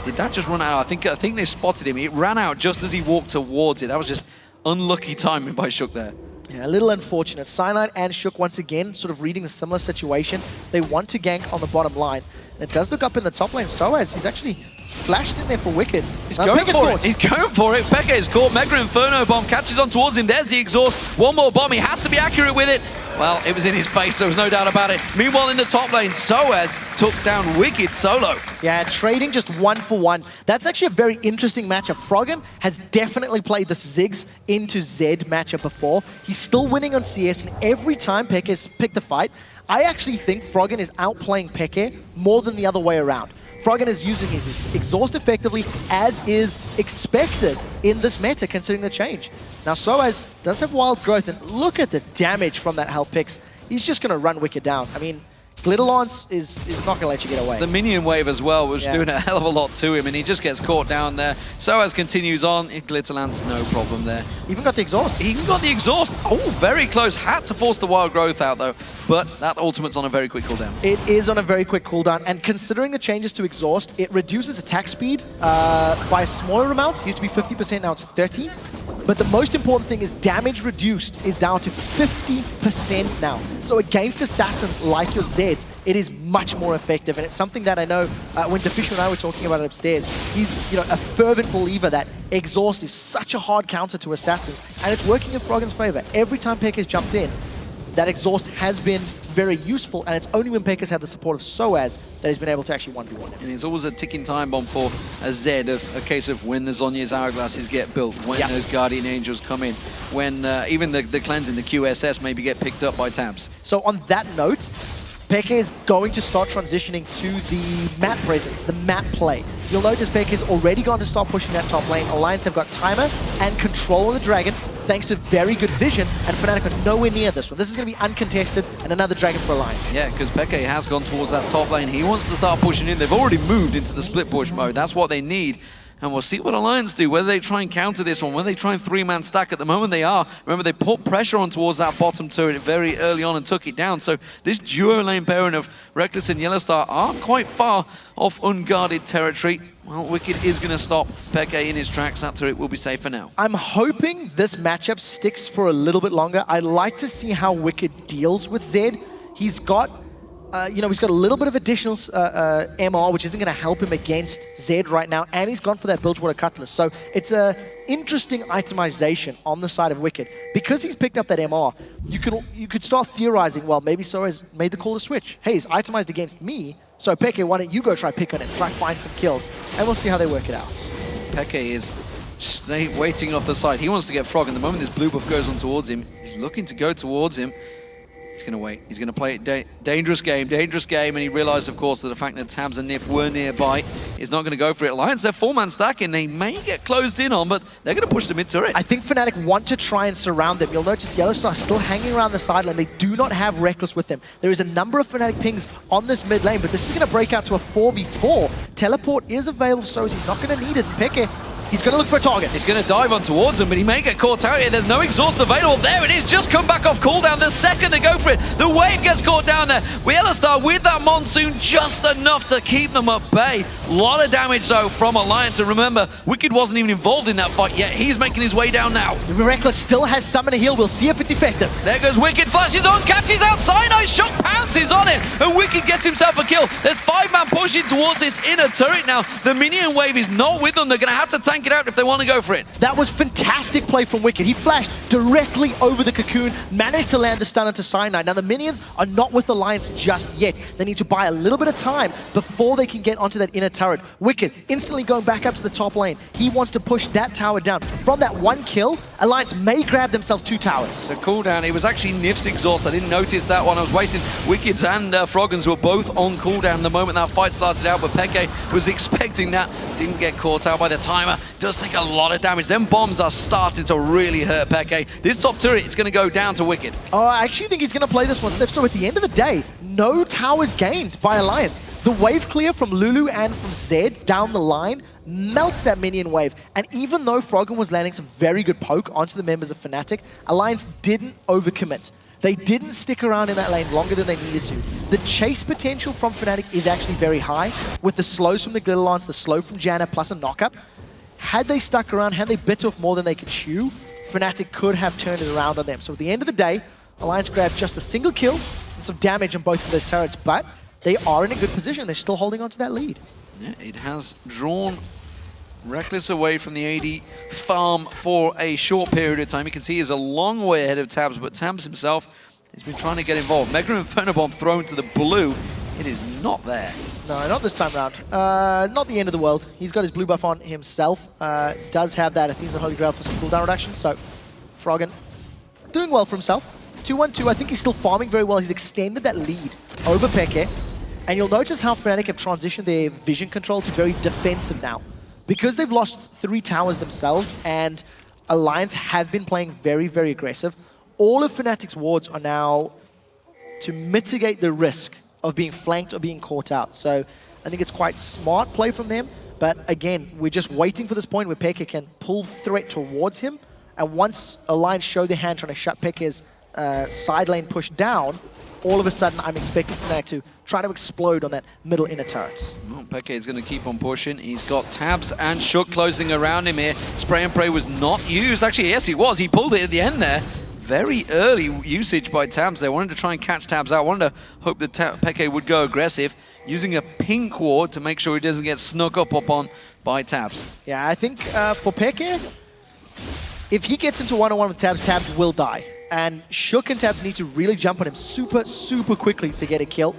Did that just run out? I think they spotted him. It ran out just as he walked towards it. That was just unlucky timing by Shook there. Yeah, a little unfortunate. Cyanide and Shook, once again, sort of reading a similar situation. They want to gank on the bottom line. And it does look up in the top lane. sOAZ, he's actually flashed in there for Wickd. He's going for it. He's going for it. xPeke is caught. Mega Inferno bomb catches on towards him. There's the exhaust. One more bomb. He has to be accurate with it. Well, it was in his face. There was no doubt about it. Meanwhile, in the top lane, sOAZ took down Wickd solo. Yeah, trading just 1-for-1. That's actually a very interesting matchup. Froggen has definitely played this Ziggs into Zed matchup before. He's still winning on CS, and every time xPeke has picked a fight, I actually think Froggen is outplaying xPeke more than the other way around. Froggen is using his exhaust effectively, as is expected in this meta, considering the change. Now, sOAZ does have wild growth, and look at the damage from that health picks. He's just going to run Wickd down. I mean, Glitter Lance is not going to let you get away. The minion wave as well was doing a hell of a lot to him, and he just gets caught down there. sOAZ continues on. Glitter Lance, no problem there. Even got the exhaust. He even got the exhaust. Oh, very close. Had to force the wild growth out, though. But that ultimate's on a very quick cooldown. It is on a very quick cooldown, and considering the changes to exhaust, it reduces attack speed by a smaller amount. It used to be 50%, now it's 30%. But the most important thing is damage reduced is down to 50% now. So against assassins like your Zeds, it is much more effective. And it's something that I know when Deficio and I were talking about it upstairs, he's a fervent believer that exhaust is such a hard counter to assassins. And it's working in Froggen's favor. Every time xPeke has jumped in, that exhaust has been very useful, and it's only when xPeke has had the support of sOAZ that he's been able to actually 1v1 him. And it's always a ticking time bomb for a Zed, a case of when the Zhonya's hourglasses get built, when those Guardian Angels come in, when even the cleansing, the QSS maybe get picked up by Tabzz. So on that note, xPeke is going to start transitioning to the map presence, the map play. You'll notice xPeke's already gone to start pushing that top lane. Alliance have got timer and control of the dragon, thanks to very good vision, and Fnatic are nowhere near this one. This is going to be uncontested, and another dragon for Alliance. Yeah, because xPeke has gone towards that top lane. He wants to start pushing in. They've already moved into the split push mode. That's what they need. And we'll see what Alliance do, whether they try and counter this one, whether they try and three-man stack. At the moment they are. Remember, they put pressure on towards that bottom turret very early on and took it down. So this duo lane pairing of Rekkles and YellOwStaR are quite far off unguarded territory. Well, Wickd is going to stop xPeke in his tracks. That turret will be safe for now. I'm hoping this matchup sticks for a little bit longer. I'd like to see how Wickd deals with Zed. He's got he's got a little bit of additional MR, which isn't going to help him against Zed right now, and he's gone for that Bilgewater Cutlass. So it's an interesting itemization on the side of Wickd. Because he's picked up that MR, you could start theorizing, well, maybe sOAZ made the call to switch. Hey, he's itemized against me, so xPeke, why don't you go try pick on him, try find some kills, and we'll see how they work it out. xPeke is just waiting off the side. He wants to get Froggen. The moment this blue buff goes on towards him, he's looking to go towards him. He's going to wait. He's going to play it dangerous game, and he realized, of course, that the fact that Tabzz and Nyph were nearby is not going to go for it. Alliance, they're four-man stacking. They may get closed in on, but they're going to push the mid-turret. I think Fnatic want to try and surround them. You'll notice YellOwStaR still hanging around the sideline. They do not have Rekkles with them. There is a number of Fnatic pings on this mid lane, but this is going to break out to a 4v4. Teleport is available, so he's not going to need it. xPeke, he's going to look for a target. He's going to dive on towards him, but he may get caught out here. There's no exhaust available. There it is, just come back off cooldown the second they go for it. The wave gets caught down there. YellOwStaR with that Monsoon, just enough to keep them at bay. A lot of damage, though, from Alliance. And remember, Wickd wasn't even involved in that fight yet. He's making his way down now. Rekkles still has summon a heal. We'll see if it's effective. There goes Wickd, flashes on, catches out Cyanide, Shock pounces on it, and Wickd gets himself a kill. There's five-man pushing towards this inner turret now. The minion wave is not with them. They're going to have to tank it out if they want to go for it. That was fantastic play from Wickd. He flashed directly over the cocoon, managed to land the stun onto Cyanide. Now the minions are not with Alliance just yet. They need to buy a little bit of time before they can get onto that inner turret. Wickd instantly going back up to the top lane. He wants to push that tower down. From that one kill, Alliance may grab themselves 2 towers. The cooldown, it was actually Nyph's exhaust. I didn't notice that one. I was waiting. Wickd's and Froggen's were both on cooldown the moment that fight started out, but xPeke was expecting that. Didn't get caught out by the timer. Does take a lot of damage. Them bombs are starting to really hurt xPeke. This top turret is going to go down to Wickd. Oh, I actually think he's going to play this one safe. So at the end of the day, no towers gained by Alliance. The wave clear from Lulu and from Zed down the line melts that minion wave. And even though Froggen was landing some very good poke onto the members of Fnatic, Alliance didn't overcommit. They didn't stick around in that lane longer than they needed to. The chase potential from Fnatic is actually very high, with the slows from the Glitter Lance, the slow from Janna, plus a knockup. Had they stuck around, had they bit off more than they could chew, Fnatic could have turned it around on them. So at the end of the day, Alliance grabbed just a single kill and some damage on both of those turrets, but they are in a good position. They're still holding on to that lead. Yeah, it has drawn Rekkles away from the AD farm for a short period of time. You can see he's a long way ahead of Tabzz, but Tabzz himself has been trying to get involved. Mega Inferno Bomb thrown to the blue. It is not there. No, not this time round. Not the end of the world. He's got his blue buff on himself. Does have that Athena's Holy Grail for some cooldown reduction, so Froggen doing well for himself. 2-1-2, I think he's still farming very well. He's extended that lead over xPeke. And you'll notice how Fnatic have transitioned their vision control to very defensive now. Because they've lost 3 towers themselves and Alliance have been playing very, very aggressive, all of Fnatic's wards are now to mitigate the risk of being flanked or being caught out. So I think it's quite smart play from them. But again, we're just waiting for this point where xPeke can pull threat towards him. And once Alliance show their hand trying to shut xPeke's side lane push down, all of a sudden I'm expecting Fnatic to try to explode on that middle inner turret. Well, xPeke is going to keep on pushing. He's got Tabzz and Shook closing around him here. Spray and pray was not used. Actually, yes, he was. He pulled it at the end there. Very early usage by Tabzz. They wanted to try and catch Tabzz out. Wanted to hope that xPeke would go aggressive, using a pink ward to make sure he doesn't get snuck up on by Tabzz. Yeah, I think for xPeke, if he gets into one-on-one with Tabzz, Tabzz will die. And Shook and Tabzz need to really jump on him super, super quickly to get a kill.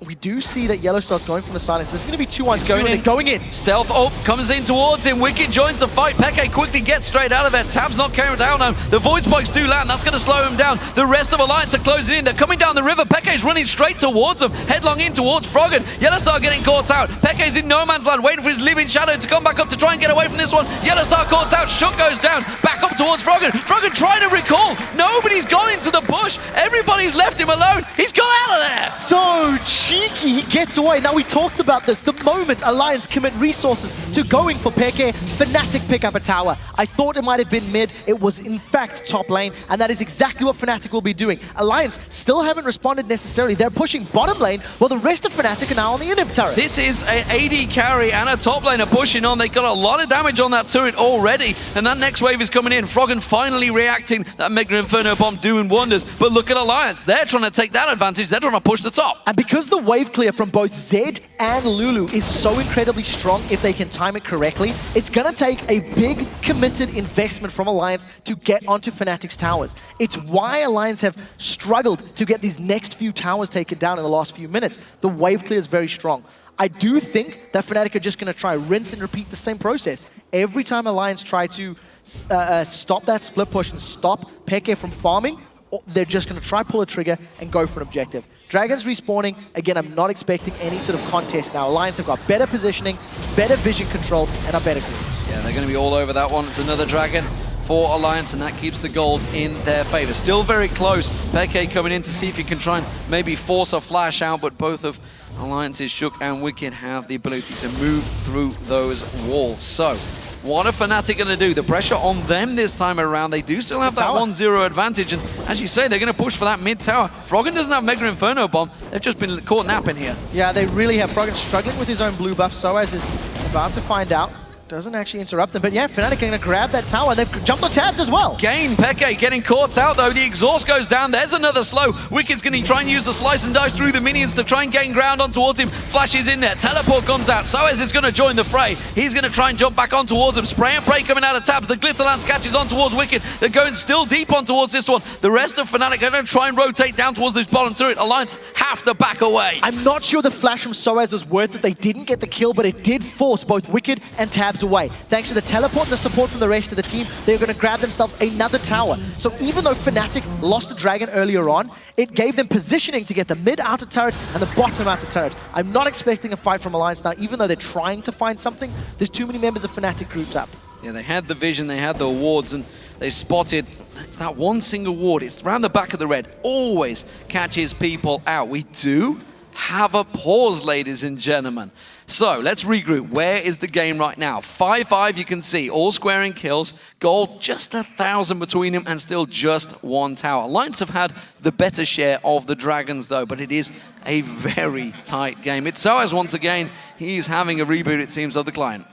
we do see that YellOwStar's going from the silence. This is going to be 2-1-2, and they're going in. Stealth, comes in towards him. Wickd joins the fight. Peke quickly gets straight out of it. Tabzz not carrying down him. The Void Spikes do land. That's going to slow him down. The rest of Alliance are closing in. They're coming down the river. Peke's running straight towards them. Headlong in towards Froggen. YellOwStaR getting caught out. Peke's in no man's land, waiting for his living shadow to come back up to try and get away from this one. YellOwStaR caught out. Shook goes down. Back up towards Froggen. Froggen trying to recall. Nobody's gone into the bush. Everybody's left him alone. He's got out of there. So cheeky, he gets away. Now, we talked about this. The moment Alliance commit resources to going for Peke, Fnatic pick up a tower. I thought it might have been mid. It was, in fact, top lane, and that is exactly what Fnatic will be doing. Alliance still haven't responded necessarily. They're pushing bottom lane, while the rest of Fnatic are now on the Nyph turret. This is an AD carry and a top laner pushing on. They got a lot of damage on that turret already, and that next wave is coming in. Froggen finally reacting. That Mega Inferno Bomb doing wonders. But look at Alliance. They're trying to take that advantage. They're trying to push the top. And because the wave clear from both Zed and Lulu is so incredibly strong, if they can time it correctly, it's going to take a big committed investment from Alliance to get onto Fnatic's towers. It's why Alliance have struggled to get these next few towers taken down in the last few minutes. The wave clear is very strong. I do think that Fnatic are just going to try rinse and repeat the same process. Every time Alliance try to stop that split push and stop Peke from farming, they're just going to try pull a trigger and go for an objective. Dragons respawning. Again, I'm not expecting any sort of contest now. Alliance have got better positioning, better vision control, and are better groups. Yeah, they're going to be all over that one. It's another dragon for Alliance, and that keeps the gold in their favor. Still very close. Peke coming in to see if he can try and maybe force a flash out, but both of Alliance's Shook and Wickd have the ability to move through those walls. So, what are Fnatic going to do? The pressure on them this time around. They do still have that 1-0 advantage, and as you say, they're going to push for that mid tower. Froggen doesn't have Mega Inferno Bomb. They've just been caught napping here. Yeah, they really have. Froggen struggling with his own blue buff. sOAZ is about to find out. Doesn't actually interrupt them, but yeah, Fnatic are going to grab that tower. They've jumped on Tabzz as well. Gain, Peke getting caught out though. The exhaust goes down. There's another slow. Wickid's going to try and use the slice and dice through the minions to try and gain ground on towards him. Flashes in there. Teleport comes out. sOAZ is going to join the fray. He's going to try and jump back on towards him. Spray and pray coming out of Tabzz. The Glitter Lance catches on towards Wickd. They're going still deep on towards this one. The rest of Fnatic are going to try and rotate down towards this bottom turret. Alliance have to back away. I'm not sure the flash from sOAZ was worth it. They didn't get the kill, but it did force both Wickd and Tabzz away. Thanks to the teleport and the support from the rest of the team, they're going to grab themselves another tower. So even though Fnatic lost a dragon earlier on, it gave them positioning to get the mid outer turret and the bottom outer turret. I'm not expecting a fight from Alliance now, even though they're trying to find something. There's too many members of Fnatic grouped up. Yeah, they had the vision, they had the wards, and they spotted. It's not one single ward. It's around the back of the red. Always catches people out. We do have a pause, ladies and gentlemen. So let's regroup. Where is the game right now? 5-5, you can see, all squaring kills. Gold, just 1,000 between them, and still just one tower. Alliance have had the better share of the dragons, though, but it is a very tight game. It's sOAZ once again. He's having a reboot, it seems, of the client.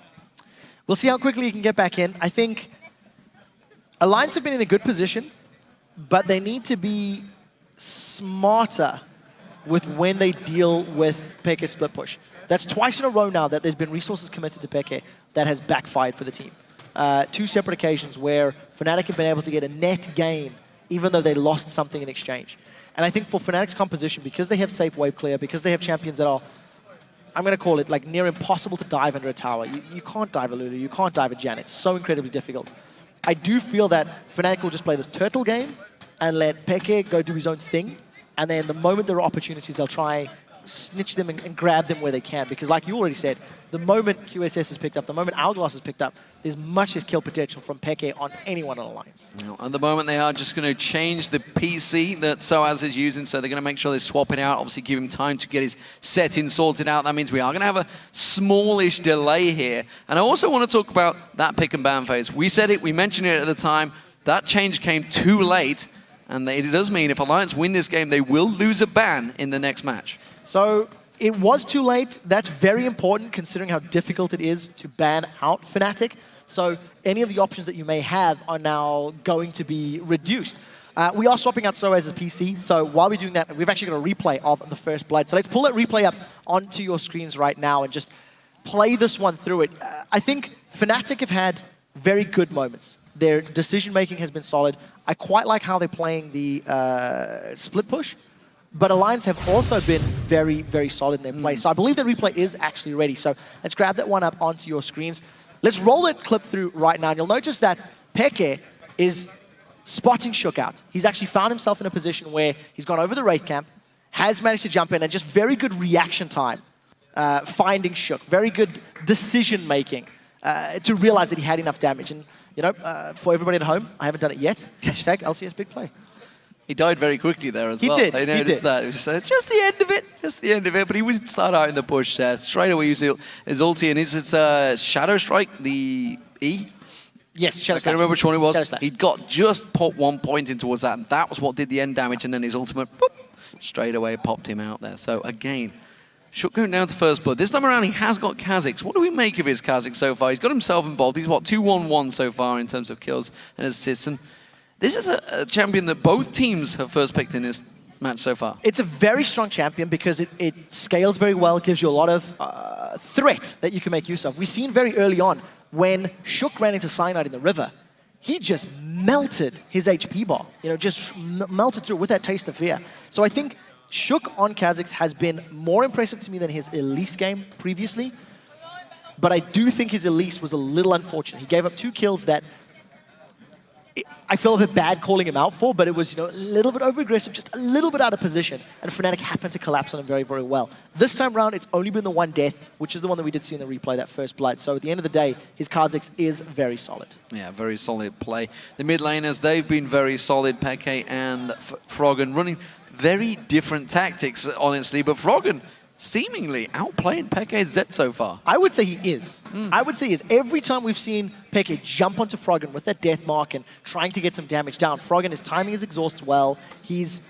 We'll see how quickly he can get back in. I think Alliance have been in a good position, but they need to be smarter with when they deal with Peke's split push. That's twice in a row now that there's been resources committed to Peke that has backfired for the team. Two separate occasions where Fnatic have been able to get a net gain even though they lost something in exchange. And I think for Fnatic's composition, because they have safe wave clear, because they have champions that are, I'm going to call it like near impossible to dive under a tower. You can't dive a Lulu, you can't dive a Jan. It's so incredibly difficult. I do feel that Fnatic will just play this turtle game and let Peke go do his own thing. And then the moment there are opportunities, they'll try snitch them and grab them where they can. Because like you already said, the moment QSS is picked up, the moment Hourglass is picked up, there's much as kill potential from Peke on anyone in Alliance. At the moment, they are just going to change the PC that sOAZ is using, so they're going to make sure they swap it out, obviously give him time to get his setting sorted out. That means we are going to have a smallish delay here. And I also want to talk about that pick and ban phase. We said it, we mentioned it at the time. That change came too late, and it does mean if Alliance win this game, they will lose a ban in the next match. So it was too late. That's very important considering how difficult it is to ban out Fnatic. So any of the options that you may have are now going to be reduced. We are swapping out sOAZ's PC, so while we're doing that, we've actually got a replay of the first blood. So let's pull that replay up onto your screens right now and just play this one through it. I think Fnatic have had very good moments. Their decision-making has been solid. I quite like how they're playing the split push. but Alliance have also been very, very solid in their play. So I believe the replay is actually ready. So let's grab that one up onto your screens. Let's roll that clip through right now. And you'll notice that xPeke is spotting Shook out. He's actually found himself in a position where he's gone over the Wraith camp, has managed to jump in, and just very good reaction time, finding Shook. Very good decision-making to realize that he had enough damage. And, you know, for everybody at home, I haven't done it yet. Hashtag LCS big play. He died very quickly there as well. He did. I noticed that. It was just the end of it. Just the end of it. But he would start out in the push there. Straight away use his ulti. And it's Shadow Strike, the E? Yes, Shadow I Strike. can't remember which one it was. Shadow Strike. He'd got just put 1 point in towards that. And that was what did the end damage. And then his ultimate, boop, straight away popped him out there. So again, Shook going down to first blood. This time around, he has got Kha'Zix. What do we make of his Kha'Zix so far? He's got himself involved. He's, what, 2-1-1 so far in terms of kills and assists. And this is a champion that both teams have first picked in this match so far. It's a very strong champion because it scales very well. It gives you a lot of threat that you can make use of. We've seen very early on when Shook ran into Cyanide in the river, he just melted his HP bar. You know, just melted through with that taste of fear. So I think Shook on Kha'Zix has been more impressive to me than his Elise game previously. But I do think his Elise was a little unfortunate. He gave up 2 kills that I feel a bit bad calling him out for, but it was, you know, a little bit over-aggressive, just a little bit out of position, and Fnatic happened to collapse on him very, very well. This time around, it's only been the one death, which is the one that we did see in the replay, that first blood. So at the end of the day, his Kha'Zix is very solid. Yeah, very solid play. The mid laners, they've been very solid. xPeke and Froggen running very different tactics, honestly, but Froggen seemingly outplaying xPeke's Z so far. I would say he is. I would say he is. Every time we've seen xPeke jump onto Froggen with that death mark and trying to get some damage down, Froggen, his timing is exhaust well. He's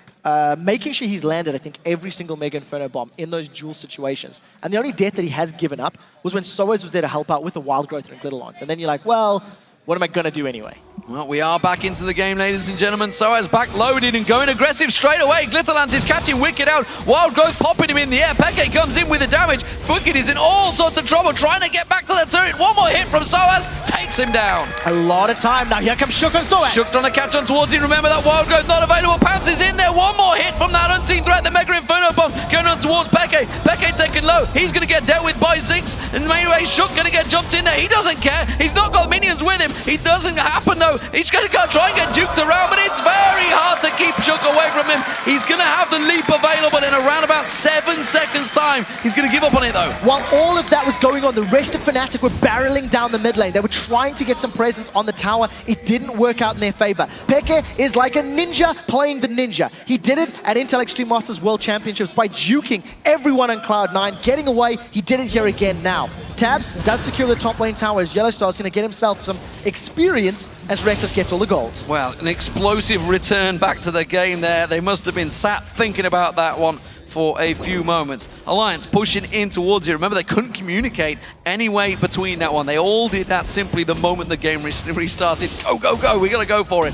making sure he's landed, I think, every single Mega Inferno bomb in those duel situations. And the only death that he has given up was when sOAZ was there to help out with the Wild Growth and Glitterlance. And then you're like, well, what am I going to do anyway? Well, we are back into the game, ladies and gentlemen. sOAZ back loaded and going aggressive straight away. Glitterlance is catching Wickd out. Wild Growth popping him in the air. xPeke comes in with the damage. Wickd is in all sorts of trouble trying to get back to the turret. One more hit from sOAZ takes him down. A lot of time. Now here comes Shook on sOAZ. Shook trying to catch on towards him. Remember that Wild Growth not available. Pounces in there. One more hit from that unseen threat. The Mega Inferno bomb going on towards xPeke. xPeke taken low. He's going to get dealt with by Ziggs. And anyway, Shook going to get jumped in there. He doesn't care. He's not got minions with him. He doesn't happen though. He's going to go try and get juked around, but it's very hard to keep Shook away from him. He's going to have the leap available in around about 7 seconds time. He's going to give up on it though. While all of that was going on, the rest of Fnatic were barreling down the mid lane. They were trying to get some presence on the tower. It didn't work out in their favor. xPeke is like a ninja playing the ninja. He did it at Intel Extreme Masters World Championships by juking everyone on Cloud9, getting away. He did it here again now. Tabzz does secure the top lane tower as YellOwStaR is going to get himself some experience as Rekkles gets all the gold. Well, an explosive return back to the game there. They must have been sat thinking about that one for a few moments. Alliance pushing in towards it. Remember, they couldn't communicate anyway between that one. They all did that simply the moment the game restarted. Go, go, go. We got to go for it.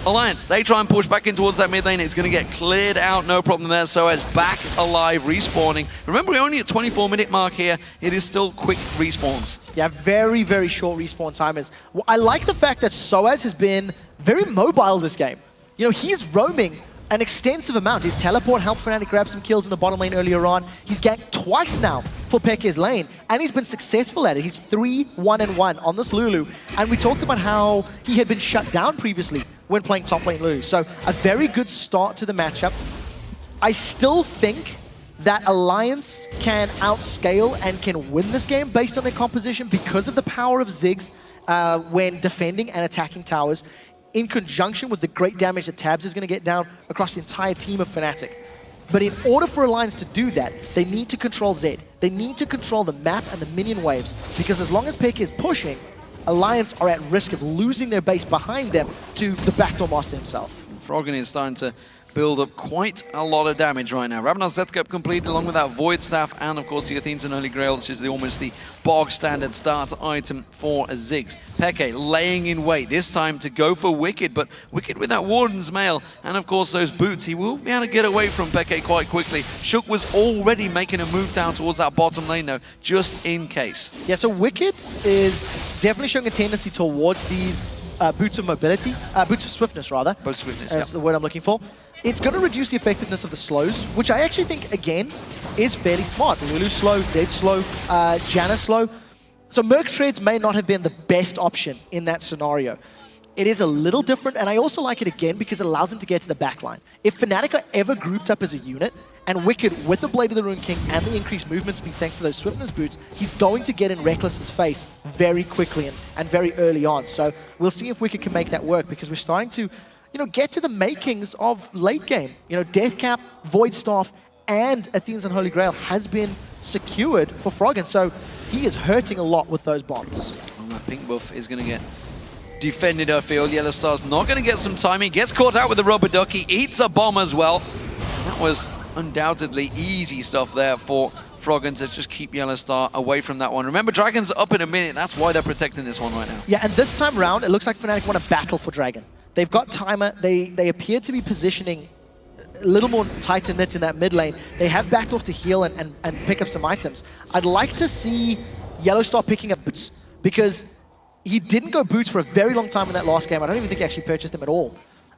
Alliance, they try and push back in towards that mid lane. It's going to get cleared out, no problem there. sOAZ back alive, respawning. Remember, we're only at 24-minute mark here. It is still quick respawns. Yeah, very, very short respawn timers. Well, I like the fact that sOAZ has been very mobile this game. You know, he's roaming an extensive amount. His teleport helped Fnatic grab some kills in the bottom lane earlier on. He's ganked twice now for xPeke's lane, and he's been successful at it. He's 3-1-1 on this Lulu, and we talked about how he had been shut down previously when playing top lane Lulu. So a very good start to the matchup. I still think that Alliance can outscale and can win this game based on their composition because of the power of Ziggs when defending and attacking towers, in conjunction with the great damage that Tabzz is going to get down across the entire team of Fnatic. But in order for Alliance to do that, they need to control Zed. They need to control the map and the minion waves, because as long as xPeke is pushing, Alliance are at risk of losing their base behind them to the backdoor master himself. Froggen is starting to build up quite a lot of damage right now. Ravenous Death Cup completed along with that Void Staff and of course the Athene's and Holy Grail, which is almost the bog standard start item for Ziggs. xPeke laying in wait, this time to go for Wickd, but Wickd with that Warden's Mail and of course those boots, he will be able to get away from xPeke quite quickly. Shook was already making a move down towards that bottom lane though, just in case. Yeah, so Wickd is definitely showing a tendency towards these boots of mobility, boots of swiftness rather. Boots of swiftness, That's the word I'm looking for. it's going to reduce the effectiveness of the slows, which I actually think, again, is fairly smart. Lulu slow, Zed slow, Janna slow. So Merc Treads may not have been the best option in that scenario. It is a little different, and I also like it again because it allows him to get to the backline. If Fnatic are ever grouped up as a unit, and Wickd, with the Blade of the Rune King and the increased movement speed thanks to those Swiftness boots, he's going to get in Rekkles' face very quickly and very early on. So we'll see if Wickd can make that work, because we're starting to, get to the makings of late game. Deathcap, Void Staff, and Athena's Unholy Grail has been secured for Froggen, so he is hurting a lot with those bombs. Well, that pink buff is going to get defended, I feel. YellOwStaR's not going to get some timing. Gets caught out with the rubber ducky. Eats a bomb as well. That was undoubtedly easy stuff there for Froggen to just keep YellOwStaR away from that one. Remember, Dragon's up in a minute. That's why they're protecting this one right now. Yeah, and this time round, it looks like Fnatic want to battle for Dragon. They've got timer. They appear to be positioning a little more tight and knit in that mid lane. They have backed off to heal and pick up some items. I'd like to see YellOwStaR picking up boots, because he didn't go boots for a very long time in that last game. I don't even think he actually purchased them at all.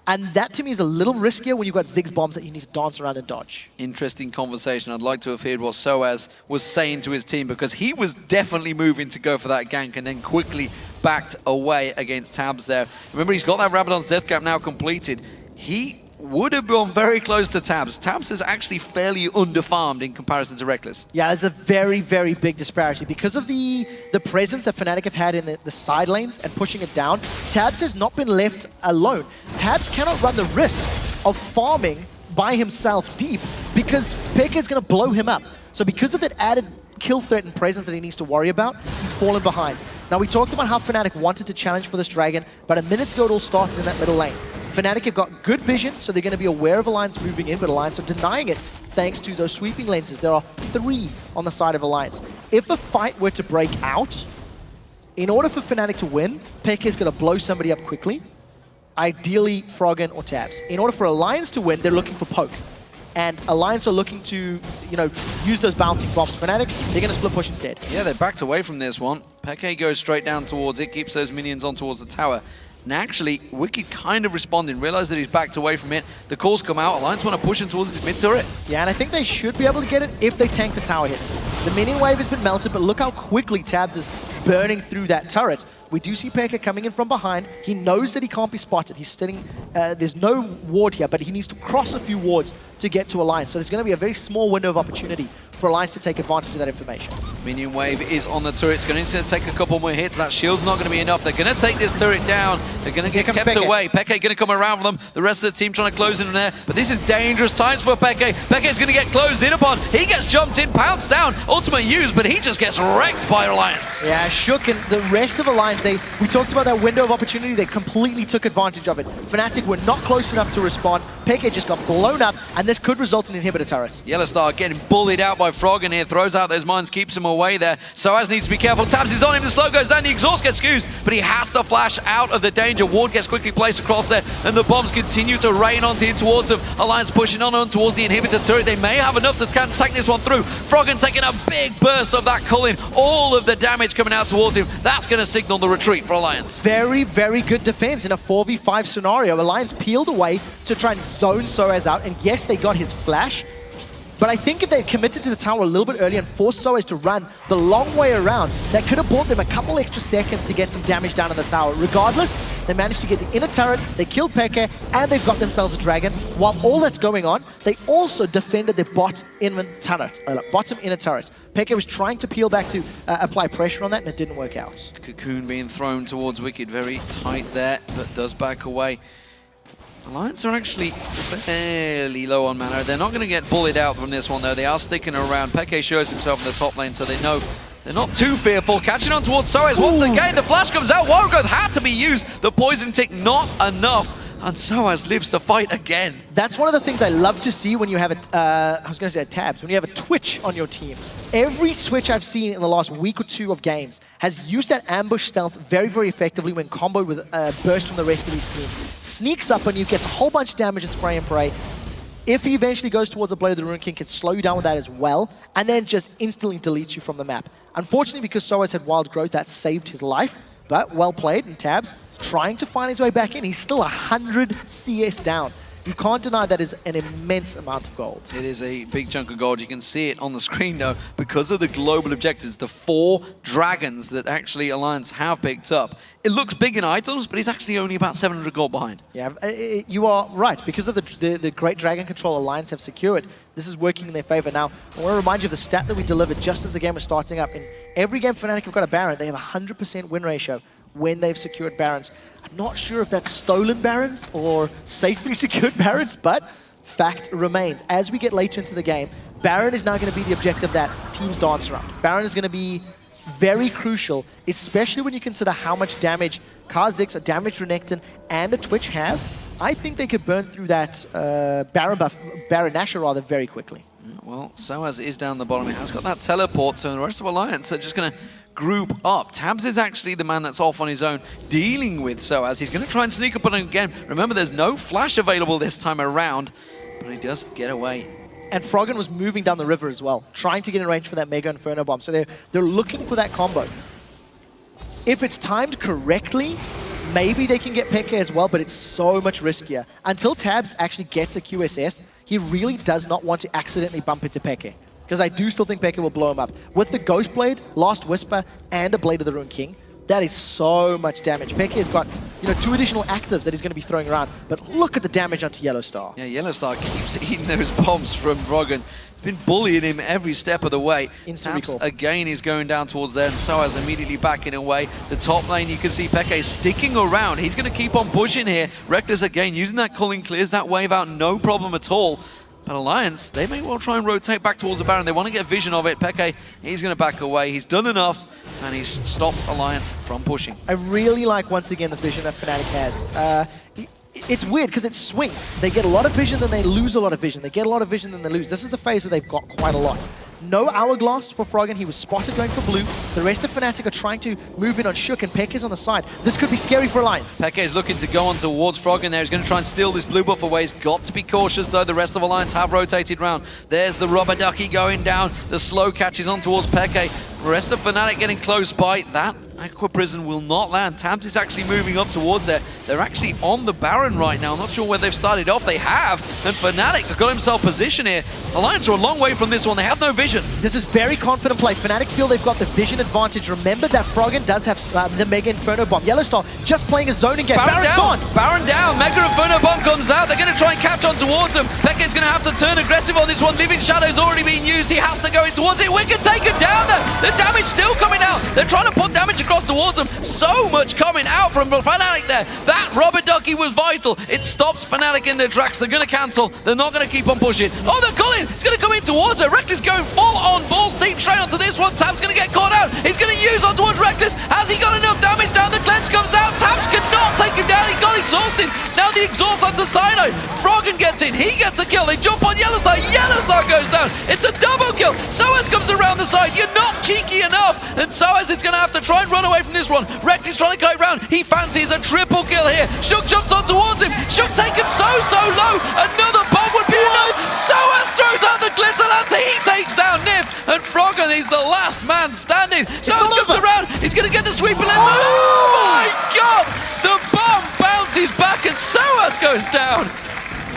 And that, to me, is a little riskier when you've got Ziggs bombs that you need to dance around and dodge. Interesting conversation. I'd like to have heard what sOAZ was saying to his team, because he was definitely moving to go for that gank and then quickly backed away against Tabzz there. Remember, he's got that Rabadon's Death Cap now completed. He would have gone very close to Tabzz. Tabzz is actually fairly underfarmed in comparison to Rekkles. Yeah, there's a very, very big disparity. Because of the presence that Fnatic have had in the side lanes and pushing it down, Tabzz has not been left alone. Tabzz cannot run the risk of farming by himself deep, because xPeke is going to blow him up. So because of that added kill threat and presence that he needs to worry about, he's fallen behind. Now, we talked about how Fnatic wanted to challenge for this Dragon, but a minute ago it all started in that middle lane. Fnatic have got good vision, so they're going to be aware of Alliance moving in, but Alliance are denying it thanks to those sweeping lenses. There are 3 on the side of Alliance. If a fight were to break out, in order for Fnatic to win, xPeke is going to blow somebody up quickly, ideally Froggen or Tabzz. In order for Alliance to win, they're looking for poke. And Alliance are looking to, use those bouncing bombs. Fnatic, they're going to split push instead. Yeah, they backed away from this one. xPeke goes straight down towards it, keeps those minions on towards the tower. And actually, Wickd kind of responding, realized that he's backed away from it. The calls come out, Alliance want to push him towards his mid-turret. Yeah, and I think they should be able to get it if they tank the tower hits. The minion wave has been melted, but look how quickly Tabzz is burning through that turret. We do see xPeke coming in from behind. He knows that he can't be spotted. He's sitting, there's no ward here, but he needs to cross a few wards to get to Alliance. So there's going to be a very small window of opportunity for Alliance to take advantage of that information. Minion wave is on the turret. It's going to take a couple more hits. That shield's not going to be enough. They're going to take this turret down. They're going to get kept away. xPeke going to come around them. The rest of the team trying to close in there. But this is dangerous times for xPeke. xPeke is going to get closed in upon. He gets jumped in, pounced down. Ultimate used, but he just gets wrecked by Alliance. Yeah, Shook and the rest of Alliance, we talked about that window of opportunity. They completely took advantage of it. Fnatic were not close enough to respond. xPeke just got blown up, and this could result in inhibitor turrets. YellOwStaR getting bullied out by Froggen here. Throws out those mines, keeps him away there. sOAZ needs to be careful. Tabzz is on him. The slow goes down. The exhaust gets scoozed, but he has to flash out of the danger. Ward gets quickly placed across there, and the bombs continue to rain onto in towards them. Alliance pushing on towards the inhibitor turret. They may have enough to take this one through. Froggen taking a big burst of that culling. All of the damage coming out towards him. That's going to signal the retreat for Alliance. Very, very good defense in a 4v5 scenario. Alliance peeled away to try and zone sOAZ out, and yes, they got his flash. But I think if they committed to the tower a little bit earlier and forced sOAZ to run the long way around, that could have bought them a couple extra seconds to get some damage down on the tower. Regardless, they managed to get the inner turret, they killed xPeke, and they've got themselves a dragon. While all that's going on, they also defended their bottom inner turret. xPeke was trying to peel back to apply pressure on that, and it didn't work out. Cocoon being thrown towards Wickd, very tight there, but does back away. Alliance are actually fairly low on mana. They're not going to get bullied out from this one, though. They are sticking around. xPeke shows himself in the top lane, so they know they're not too fearful. Catching on towards sOAZ once again. The flash comes out. Wild Growth had to be used. The poison tick not enough. And sOAZ lives to fight again. That's one of the things I love to see when you have I was going to say a Tabzz, when you have a Twitch on your team. Every Switch I've seen in the last week or two of games has used that ambush stealth very, very effectively when comboed with a burst from the rest of his team. Sneaks up on you, gets a whole bunch of damage and spray and pray. If he eventually goes towards a Blade of the Rune King, can slow you down with that as well, and then just instantly deletes you from the map. Unfortunately, because sOAZ had Wild Growth, that saved his life. But well played, and Tabzz trying to find his way back in. He's still 100 CS down. You can't deny that is an immense amount of gold. It is a big chunk of gold. You can see it on the screen though, because of the global objectives, the 4 dragons that actually Alliance have picked up. It looks big in items, but he's actually only about 700 gold behind. Yeah, you are right. Because of the great dragon control Alliance have secured, this is working in their favor. Now, I want to remind you of the stat that we delivered just as the game was starting up. In every game Fnatic have got a Baron, they have a 100% win ratio when they've secured Barons. I'm not sure if that's stolen Barons or safely secured Barons, but fact remains. As we get later into the game, Baron is now going to be the objective that teams dance around. Baron is going to be very crucial, especially when you consider how much damage Kha'Zix, a damaged Renekton, and a Twitch have. I think they could burn through that Baron Nashor rather very quickly. Well, sOAZ is down the bottom. He has got that teleport, so the rest of Alliance are just going to group up. Tabzz is actually the man that's off on his own, dealing with sOAZ. He's going to try and sneak up on him again. Remember, there's no flash available this time around, but he does get away. And Froggen was moving down the river as well, trying to get in range for that Mega Inferno Bomb. So they're looking for that combo. If it's timed correctly, maybe they can get Peke as well, but it's so much riskier. Until Tabzz actually gets a QSS, he really does not want to accidentally bump into Peke, because I do still think Peke will blow him up. With the Ghost Blade, Last Whisper, and a Blade of the Ruined King, that is so much damage. Peke has got 2 additional actives that he's going to be throwing around, but look at the damage onto YellOwStaR. Yeah, YellOwStaR keeps eating those bombs from Froggen. Been bullying him every step of the way. Tabzz again is going down towards there, and sOAZ immediately backing away. The top lane, you can see Peke sticking around. He's going to keep on pushing here. Rekkles again using that culling, clears that wave out, no problem at all. But Alliance, they may well try and rotate back towards the Baron. They want to get vision of it. Peke, he's going to back away. He's done enough, and he's stopped Alliance from pushing. I really like, once again, the vision that Fnatic has. It's weird because it swings. They get a lot of vision, then they lose a lot of vision. They get a lot of vision, then they lose. This is a phase where they've got quite a lot. No Hourglass for Froggen. He was spotted going for blue. The rest of Fnatic are trying to move in on Shook, and Peke is on the side. This could be scary for Alliance. Peke is looking to go on towards Froggen there. He's going to try and steal this blue buff away. He's got to be cautious, though. The rest of Alliance have rotated round. There's the rubber ducky going down. The slow catches on towards Peke. The rest of Fnatic getting close by. That Aqua Prison will not land. Tabzz is actually moving up towards there. They're actually on the Baron right now. I'm not sure where they've started off. They have, and Fnatic have got himself position here. Alliance are a long way from this one. They have no vision. This is very confident play. Fnatic feel they've got the vision advantage. Remember that Froggen does have the Mega Inferno Bomb. YellOwStaR just playing a zoning game. Baron down. Gone. Baron down. Mega Inferno Bomb comes out. They're going to try and catch on towards him. Peke's going to have to turn aggressive on this one. Living Shadow's already being used. He has to go in towards it. Wickd take him down there. The damage still coming out. They're trying to put damage across towards him. So much coming out from Fnatic there. That rubber ducky was vital. It stopped Fnatic in their tracks. They're going to cancel. They're not going to keep on pushing. Oh, they're calling. It's going to come in towards her. Rekkles going full on balls deep straight onto this one. Tabzz going to get caught out. He's going to use on towards Rekkles. Has he got enough damage down? The cleanse comes out. Tabzz cannot take him down. He got exhausted. Now the exhaust onto Cyanide. Froggen gets in. He gets a kill. They jump on YellOwStaR. YellOwStaR goes down. It's a double kill. sOAZ comes around the side. You're not cheeky enough. And sOAZ is going to have to try and run away from this one. Rekkles trying to go round. He fancies a triple kill here. Shook jumps on towards him. Shook taken so low. Another bomb would be enough. sOAZ throws out the glitter. That's he takes down Nyph. And Froggen is the last man standing. sOAZ comes around. He's going to get the sweep and then... Oh my God! The bomb bounces back and sOAZ goes down.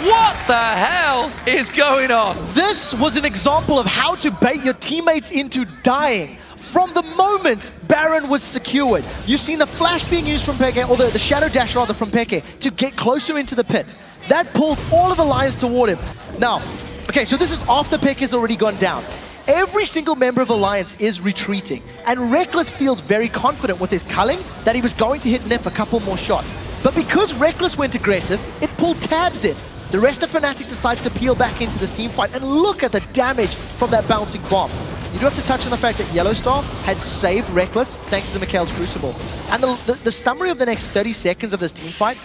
What the hell is going on? This was an example of how to bait your teammates into dying. From the moment Baron was secured, you've seen the flash being used from Peke, or the shadow dash rather from Peke, to get closer into the pit. That pulled all of Alliance toward him. Now, okay, so this is after Peke has already gone down. Every single member of Alliance is retreating, and Rekkles feels very confident with his culling that he was going to hit Nyph a couple more shots. But because Rekkles went aggressive, it pulled Tabzz in. The rest of Fnatic decided to peel back into this team fight, and look at the damage from that bouncing bomb. You do have to touch on the fact that YellOwStaR had saved Rekkles thanks to the Mikhail's Crucible. And the summary of the next 30 seconds of this team fight,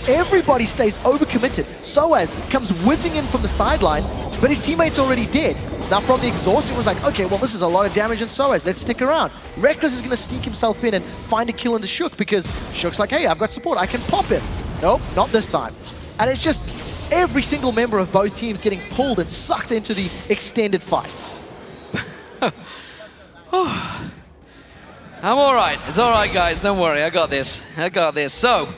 everybody stays overcommitted. sOAZ comes whizzing in from the sideline, but his teammate's already dead. Now from the exhaust, it was like, okay, well this is a lot of damage in sOAZ, let's stick around. Rekkles is going to sneak himself in and find a kill into Shook, because Shook's like, hey, I've got support, I can pop him. Nope, not this time. And it's just every single member of both teams getting pulled and sucked into the extended fight. I'm all right. It's all right, guys. Don't worry. I got this. I got this. So,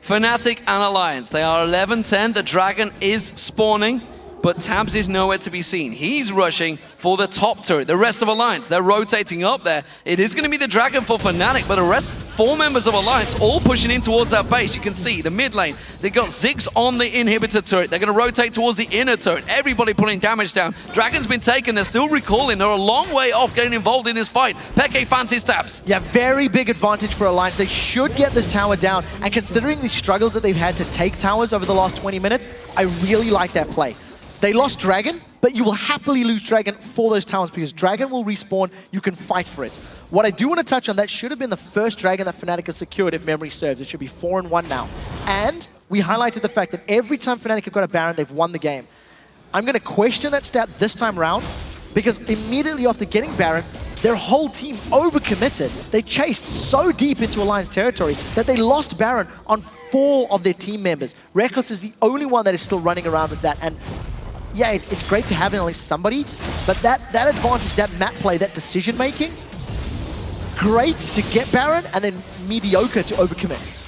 Fnatic and Alliance, they are 11-10. The Dragon is spawning, but Tabzz is nowhere to be seen. He's rushing for the top turret. The rest of Alliance, they're rotating up there. It is going to be the Dragon for Fnatic, but the rest, 4 members of Alliance, all pushing in towards that base. You can see the mid lane. They got Ziggs on the inhibitor turret. They're going to rotate towards the inner turret. Everybody putting damage down. Dragon's been taken. They're still recalling. They're a long way off getting involved in this fight. Peke fancies Tabzz. Yeah, very big advantage for Alliance. They should get this tower down. And considering the struggles that they've had to take towers over the last 20 minutes, I really like that play. They lost Dragon, but you will happily lose Dragon for those towers because Dragon will respawn, you can fight for it. What I do want to touch on, that should have been the first Dragon that Fnatic has secured if memory serves. It should be 4-1 now. And we highlighted the fact that every time Fnatic have got a Baron, they've won the game. I'm going to question that stat this time around because immediately after getting Baron, their whole team overcommitted. They chased so deep into Alliance territory that they lost Baron on 4 of their team members. Rekkles is the only one that is still running around with that. And yeah, it's great to have at least somebody, but that advantage, that map play, that decision making, great to get Baron and then mediocre to overcommit.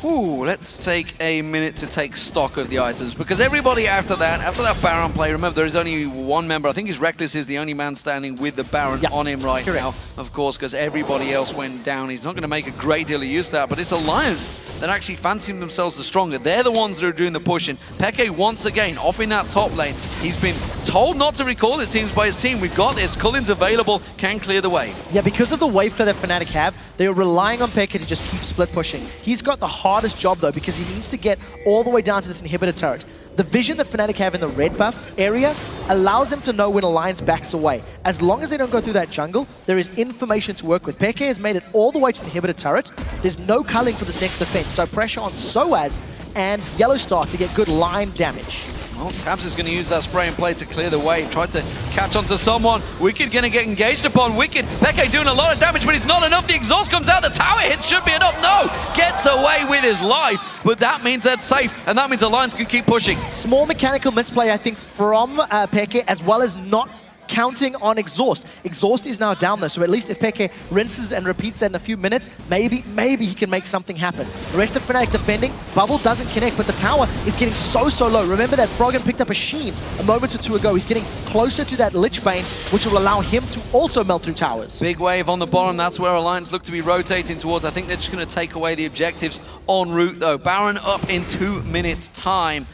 Ooh, let's take a minute to take stock of the items, because everybody after that Baron play, remember there is only one member, I think his Rekkles is the only man standing with the Baron on him right now, of course, because everybody else went down. He's not going to make a great deal of use of that, but it's Alliance that actually fancy themselves the stronger. They're the ones that are doing the pushing. Peke once again off in that top lane. He's been told not to recall, it seems, by his team. We've got this. Cullen's available, can clear the way. Yeah, because of the wave clear that Fnatic have, they're relying on Peke to just keep split pushing. He's got the hardest job though because he needs to get all the way down to this inhibitor turret. The vision that Fnatic have in the red buff area allows them to know when Alliance backs away. As long as they don't go through that jungle, there is information to work with. Peke has made it all the way to the inhibitor turret. There's no culling for this next defense, so pressure on sOAZ and YellOwStaR to get good line damage. Well, Tabzz is going to use that spray and play to clear the way. Tried to catch onto someone. Wickd going to get engaged upon. Wickd. Peke doing a lot of damage, but it's not enough. The exhaust comes out. The tower hit should be enough. No! Gets away with his life, but that means they're safe, and that means Alliance can keep pushing. Small mechanical misplay, I think, from Peke, as well as not counting on exhaust. Exhaust is now down though, so at least if Peke rinses and repeats that in a few minutes, maybe he can make something happen. The rest of Fnatic defending, Bubble doesn't connect, but the tower is getting so low. Remember that Froggen picked up a Sheen a moment or two ago. He's getting closer to that Lich Bane, which will allow him to also melt through towers. Big wave on the bottom, that's where Alliance look to be rotating towards. I think they're just going to take away the objectives en route though. Baron up in 2 minutes time,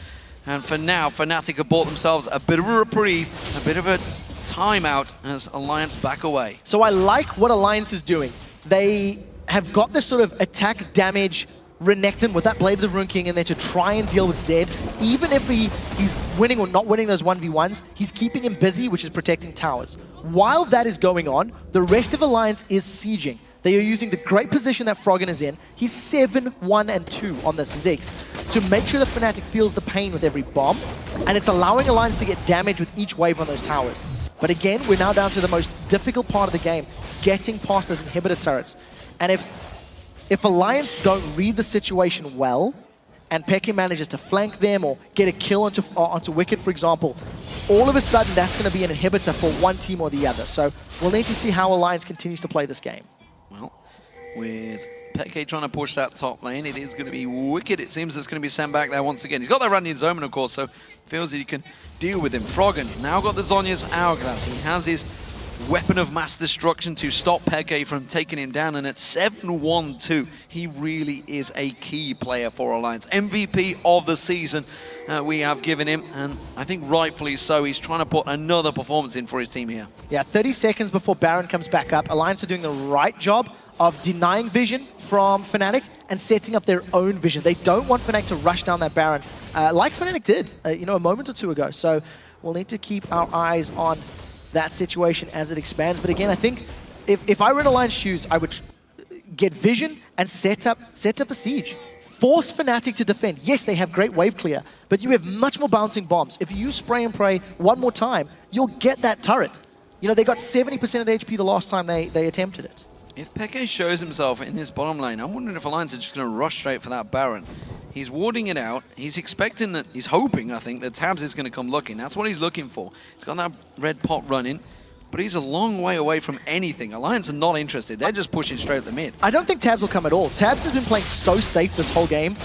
and for now, Fnatic have bought themselves a bit of a reprieve, a bit of a timeout as Alliance back away. So I like what Alliance is doing. They have got this sort of attack damage Renekton with that Blade of the Rune King in there to try and deal with Zed. Even if he's winning or not winning those 1v1s, he's keeping him busy, which is protecting towers. While that is going on, the rest of Alliance is sieging. They are using the great position that Froggen is in. He's 7-1-2 on this Ziggs to make sure that Fnatic feels the pain with every bomb, and it's allowing Alliance to get damage with each wave on those towers. But again, we're now down to the most difficult part of the game, getting past those inhibitor turrets. And if Alliance don't read the situation well, and Peke manages to flank them or get a kill onto Wickd, for example, all of a sudden that's going to be an inhibitor for one team or the other. So we'll need to see how Alliance continues to play this game. Well, with Peke trying to push that top lane, it is going to be Wickd. It seems it's going to be sent back there once again. He's got that Randian Omen, of course, so feels that he can deal with him. Froggen now got the Zhonya's Hourglass. He has his weapon of mass destruction to stop Peke from taking him down, and at 7-1-2, he really is a key player for Alliance. MVP of the season we have given him, and I think rightfully so. He's trying to put another performance in for his team here. Yeah, 30 seconds before Baron comes back up. Alliance are doing the right job of denying vision from Fnatic and setting up their own vision. They don't want Fnatic to rush down that Baron like Fnatic did, a moment or two ago. So we'll need to keep our eyes on that situation as it expands. But again, I think if I were in Alliance shoes, I would get vision and set up a siege. Force Fnatic to defend. Yes, they have great wave clear, but you have much more bouncing bombs. If you spray and pray one more time, you'll get that turret. They got 70% of the HP the last time they attempted it. If Peke shows himself in this bottom lane, I'm wondering if Alliance are just going to rush straight for that Baron. He's warding it out. He's expecting he's hoping, I think, that Tabzz is going to come looking. That's what he's looking for. He's got that red pot running. but he's a long way away from anything. Alliance are not interested. They're just pushing straight at the mid. I don't think Tabzz will come at all. Tabzz has been playing so safe this whole game.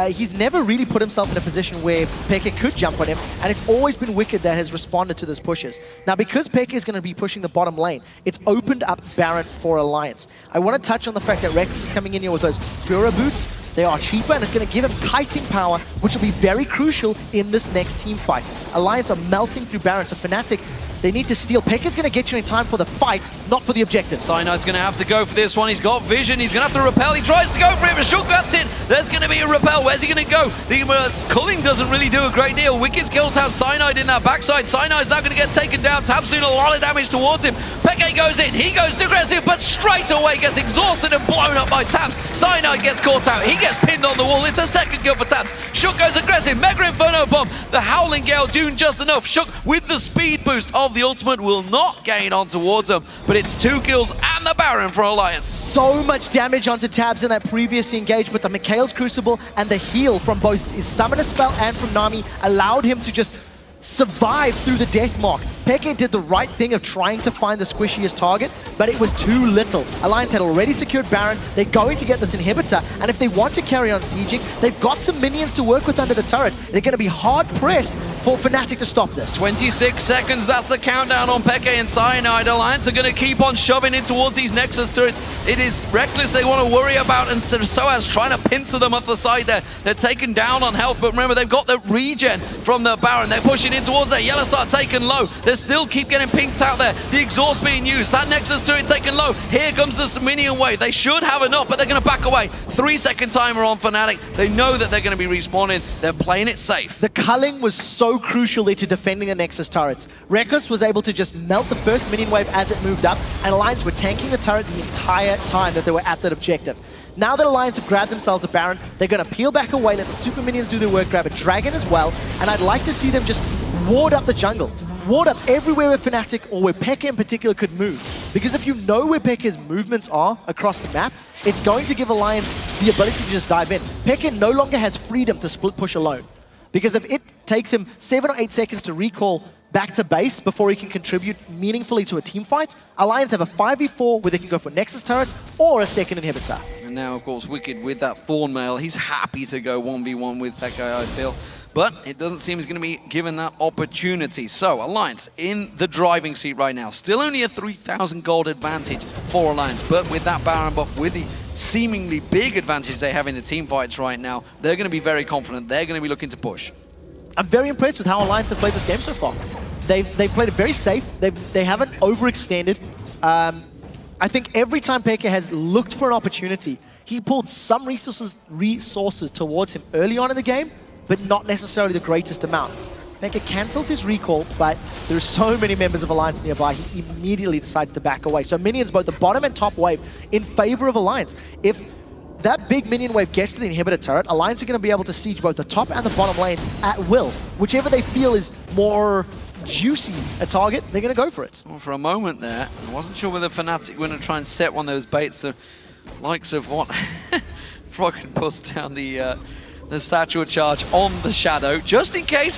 He's never really put himself in a position where xPeke could jump on him, and it's always been Wickd that has responded to those pushes. Now, because xPeke is going to be pushing the bottom lane, it's opened up Baron for Alliance. I want to touch on the fact that Rekkles is coming in here with those Fura boots. They are cheaper, and it's going to give him kiting power, which will be very crucial in this next team fight. Alliance are melting through Baron, so Fnatic, they need to steal. xPeke's going to get you in time for the fight, not for the objective. Cyanide's going to have to go for this one. He's got vision. He's going to have to repel. He tries to go for it, but Shook, that's it. There's going to be a repel. Where's he going to go? The culling doesn't really do a great deal. Wickd's killed out Cyanide in that backside. Cyanide's now going to get taken down. Tabzz doing a lot of damage towards him. xPeke goes in. He goes aggressive, but straight away gets exhausted and blown up by Tabzz. Cyanide gets caught out. He gets pinned on the wall. It's a second kill for Tabzz. Shook goes aggressive. Mega Inferno Bomb. The Howling Gale doing just enough. Shook with the speed boost of the ultimate will not gain on towards him, but it's 2 kills and the Baron for Alliance. So much damage onto Tabzz in that previous engage, but the Mikhail's Crucible and the heal from both his Summoner spell and from Nami allowed him to just survive through the death mark. xPeke did the right thing of trying to find the squishiest target, but it was too little. Alliance had already secured Baron. They're going to get this inhibitor, and if they want to carry on sieging, they've got some minions to work with under the turret. They're going to be hard-pressed for Fnatic to stop this. 26 seconds, that's the countdown on xPeke and Cyanide. Alliance are going to keep on shoving in towards these Nexus turrets. It is Rekkles they want to worry about, and sOAZ trying to pincer them off the side there. They're taken down on health, but remember, they've got the regen from the Baron. They're pushing in towards there. YellOwStaR taken low. They still keep getting pinked out there. The exhaust being used. That Nexus turret taken low. Here comes the minion wave. They should have enough, but they're going to back away. 3-second timer on Fnatic. They know that they're going to be respawning. They're playing it safe. The culling was so crucial there to defending the Nexus turrets. Rekkles was able to just melt the first minion wave as it moved up, and Alliance were tanking the turret the entire time that they were at that objective. Now that Alliance have grabbed themselves a Baron, they're going to peel back away, let the super minions do their work, grab a Dragon as well, and I'd like to see them just ward up the jungle. Ward up everywhere where Fnatic or where xPeke in particular could move. Because if you know where xPeke's movements are across the map, it's going to give Alliance the ability to just dive in. xPeke no longer has freedom to split push alone. Because if it takes him 7 or 8 seconds to recall back to base before he can contribute meaningfully to a team fight, Alliance have a 5v4 where they can go for Nexus turrets or a second inhibitor. And now, of course, Wickd with that Thorn Mail. He's happy to go 1v1 with that guy, I feel. But it doesn't seem he's going to be given that opportunity. So, Alliance in the driving seat right now. Still only a 3,000 gold advantage for Alliance. But with that Baron buff, with the seemingly big advantage they have in the team fights right now, they're going to be very confident. They're going to be looking to push. I'm very impressed with how Alliance have played this game so far. They've played it very safe. They haven't overextended. I think every time xPeke has looked for an opportunity, he pulled some resources towards him early on in the game, but not necessarily the greatest amount. xPeke cancels his recall, but there are so many members of Alliance nearby, he immediately decides to back away. So minions, both the bottom and top wave, in favor of Alliance. If that big minion wave gets to the inhibitor turret, Alliance are going to be able to siege both the top and the bottom lane at will. Whichever they feel is more juicy a target, they're going to go for it. Well, for a moment there, I wasn't sure whether Fnatic were going to try and set one of those baits, the likes of what Froggen puts down the Satchel Charge on the Shadow, just in case.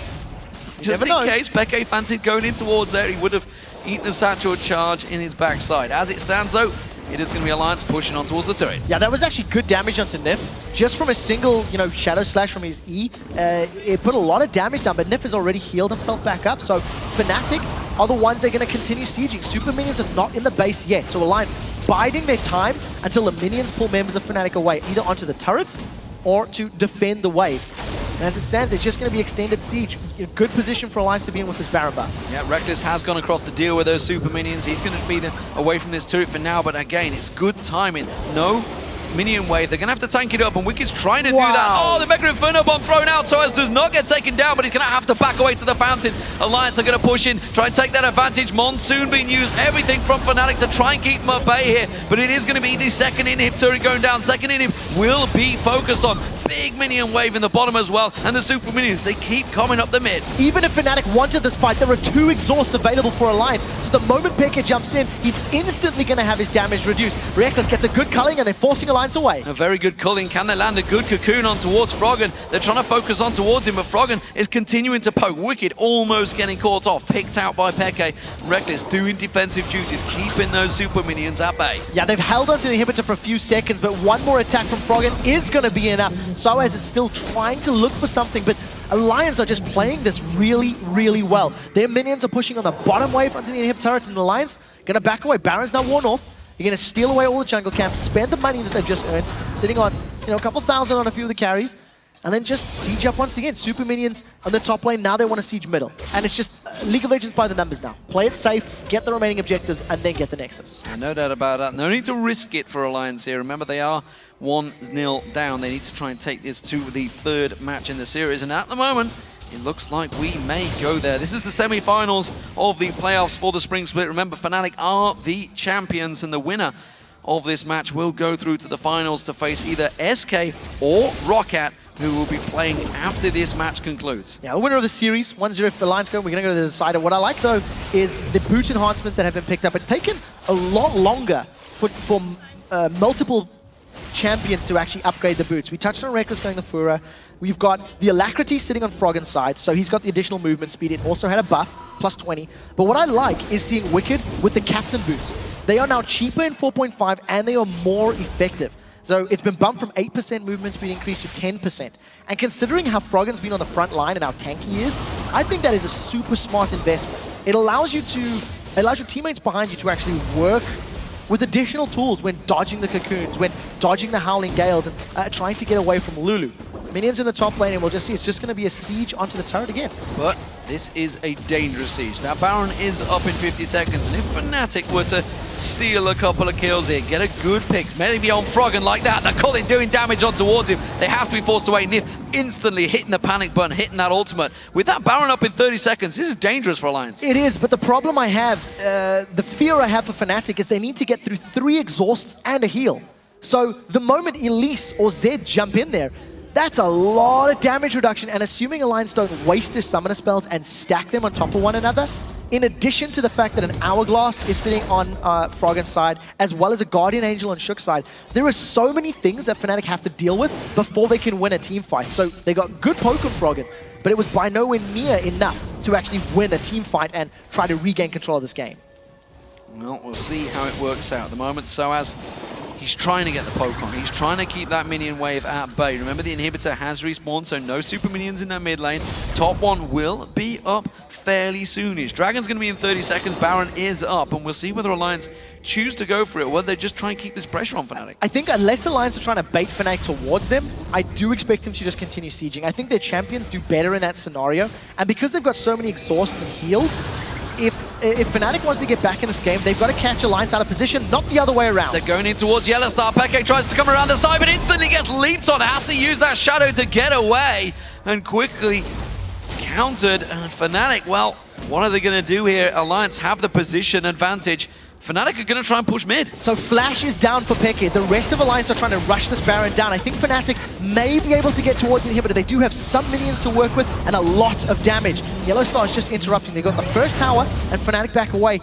Just in case xPeke fancied going in towards there, he would have eaten the Satchel Charge in his backside. As it stands, though, it is going to be Alliance pushing on towards the turret. Yeah, that was actually good damage onto Nyph. Just from a single, Shadow Slash from his E, it put a lot of damage down, but Nyph has already healed himself back up. So Fnatic are the ones they're going to continue sieging. Super minions are not in the base yet. So Alliance biding their time until the minions pull members of Fnatic away, either onto the turrets or to defend the wave. And as it stands, it's just going to be extended siege. Good position for Alliance to be in with this Baron buff. Yeah, Rekkles has gone across to deal with those super minions. He's going to be away from this turret for now, but again, it's good timing. No minion wave. They're going to have to tank it up, and Wicked's trying to do that. Oh, the Mega Inferno Bomb thrown out. sOAZ does not get taken down, but he's going to have to back away to the fountain. Alliance are going to push in, try and take that advantage. Monsoon being used, everything from Fnatic to try and keep them at bay here, but it is going to be the second inhib turret going down. Second inhib will be focused on. big minion wave in the bottom as well, and the super minions, they keep coming up the mid. Even if Fnatic wanted this fight, there are 2 exhausts available for Alliance, so the moment xPeke jumps in, he's instantly going to have his damage reduced. Rekkles gets a good culling, and they're forcing Alliance away. A very good culling. Can they land a good cocoon on towards Froggen? They're trying to focus on towards him, but Froggen is continuing to poke. Wickd almost getting caught off, picked out by xPeke. Rekkles doing defensive duties, keeping those super minions at bay. Yeah, they've held onto the inhibitor for a few seconds, but one more attack from Froggen is going to be enough. sOAZ is still trying to look for something, but Alliance are just playing this really, really well. Their minions are pushing on the bottom wave onto the inhib turrets, and Alliance going to back away. Baron's now worn off. You're going to steal away all the jungle camps, spend the money that they've just earned, sitting on, a couple thousand on a few of the carries, and then just siege up once again. Super minions on the top lane, now they want to siege middle. And it's just League of Legends by the numbers now. Play it safe, get the remaining objectives, and then get the Nexus. No doubt about that. No need to risk it for Alliance here. Remember, they are 1-0 down. They need to try and take this to the 3rd match in the series. And at the moment, it looks like we may go there. This is the semi-finals of the playoffs for the Spring Split. Remember, Fnatic are the champions, and the winner of this match will go through to the finals to face either SK or Roccat, who will be playing after this match concludes. Yeah, the winner of the series, 1-0 for Alliance Go. We're going to go to the decider. What I like, though, is the boot enhancements that have been picked up. It's taken a lot longer for multiple champions to actually upgrade the boots. We touched on Rekkles going the Fura. We've got the Alacrity sitting on Froggen's side, so he's got the additional movement speed. It also had a buff, plus 20. But what I like is seeing Wickd with the Captain boots. They are now cheaper in 4.5, and they are more effective. So it's been bumped from 8% movement speed increase to 10%. And considering how Froggen's been on the front line and how tanky he is, I think that is a super smart investment. It allows your teammates behind you to actually work with additional tools when dodging the cocoons, when dodging the Howling Gales, and trying to get away from Lulu. Minions in the top lane, and we'll just see it's just going to be a siege onto the turret again. But this is a dangerous siege. That Baron is up in 50 seconds, and if Fnatic were to steal a couple of kills here, get a good pick, maybe on Froggen like that, the Culling doing damage on towards him, they have to be forced away. Nyph instantly hitting the panic button, hitting that ultimate. With that Baron up in 30 seconds, this is dangerous for Alliance. It is, but the problem I have, the fear I have for Fnatic is they need to get through 3 exhausts and a heal. So the moment Elise or Zed jump in there, that's a lot of damage reduction, and assuming Alliance don't waste their summoner spells and stack them on top of one another, in addition to the fact that an Hourglass is sitting on Froggen's side, as well as a Guardian Angel on Shook's side, there are so many things that Fnatic have to deal with before they can win a team fight. So they got good poke on Froggen, but it was by nowhere near enough to actually win a team fight and try to regain control of this game. Well, we'll see how it works out. At the moment, sOAZ, he's trying to get the poke on. He's trying to keep that minion wave at bay. Remember, the inhibitor has respawned, so no super minions in that mid lane. Top one will be up fairly soonish. Dragon's going to be in 30 seconds. Baron is up, and we'll see whether Alliance choose to go for it, or whether they just try and keep this pressure on Fnatic. I think unless Alliance are trying to bait Fnatic towards them, I do expect them to just continue sieging. I think their champions do better in that scenario, and because they've got so many exhausts and heals, if Fnatic wants to get back in this game, they've got to catch Alliance out of position, not the other way around. They're going in towards YellOwStaR. xPeke tries to come around the side, but instantly gets leaped on. Has to use that shadow to get away, and quickly countered. And Fnatic, well, what are they going to do here? Alliance have the position advantage. Fnatic are going to try and push mid. So Flash is down for xPeke. The rest of Alliance are trying to rush this Baron down. I think Fnatic may be able to get towards the inhibitor. They do have some minions to work with and a lot of damage. YellOwStaR is just interrupting. They got the first tower and Fnatic back away.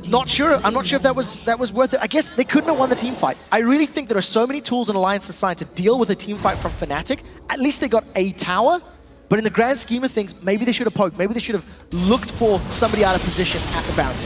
Not sure. I'm not sure if that was worth it. I guess they couldn't have won the team fight. I really think there are so many tools in Alliance's side to deal with a team fight from Fnatic. At least they got a tower. But in the grand scheme of things, maybe they should have poked. Maybe they should have looked for somebody out of position at the Baron.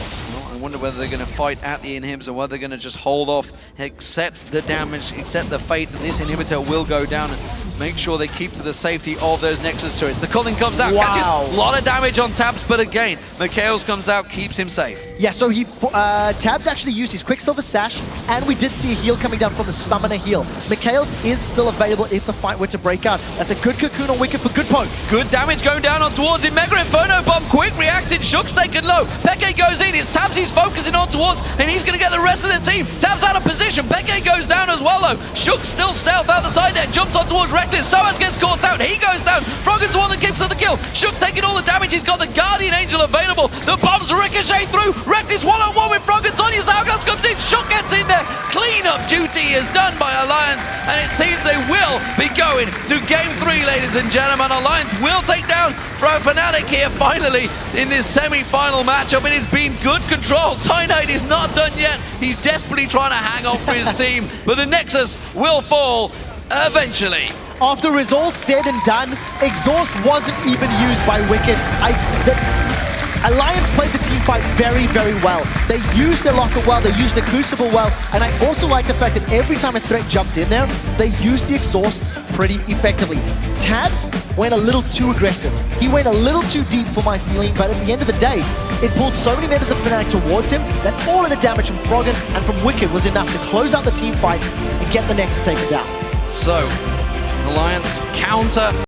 I wonder whether they're going to fight at the inhibs or whether they're going to just hold off, accept the damage, accept the fate that this inhibitor will go down, and make sure they keep to the safety of those Nexus turrets. The Culling comes out, catches a lot of damage on Tabzz, but again, Mikhails comes out, keeps him safe. Yeah, so Tabzz actually used his Quicksilver Sash, and we did see a heal coming down from the Summoner heal. Mikhails is still available if the fight were to break out. That's a good cocoon on Wickd for good poke. Good damage going down on towards him. Mega Inferno Bomb, quick reacting. Shook's taken low. xPeke goes in. It's Tabzz he's focusing on towards, and he's going to get the rest of the team. Tabzz out of position. xPeke goes down as well, though. Shook still stealth out the side there. Jumps on towards Rekkles. sOAZ gets caught out. He goes down. Froggen's the one that keeps to the kill. Shook taking all the damage. He's got the Guardian Angel available. The bombs ricochet through. Rekkles one-on-one with Froggen. Sonya's Hourglass comes in. Shook gets in there. Cleanup duty is done by Alliance, and it seems they will be going to Game 3, ladies and gentlemen. Alliance will take down Fnatic here finally in this semi-final matchup. It has been good control. Cyanide is not done yet. He's desperately trying to hang on for his team, but the Nexus will fall eventually. After it's all said and done, Exhaust wasn't even used by Wickd. Alliance played the team fight very, very well. They used their locker well, they used their crucible well, and I also like the fact that every time a threat jumped in there, they used the exhausts pretty effectively. Tabzz went a little too aggressive. He went a little too deep for my feeling, but at the end of the day, it pulled so many members of Fnatic towards him that all of the damage from Froggen and from Wickd was enough to close out the team fight and get the Nexus taken down. So, Alliance counter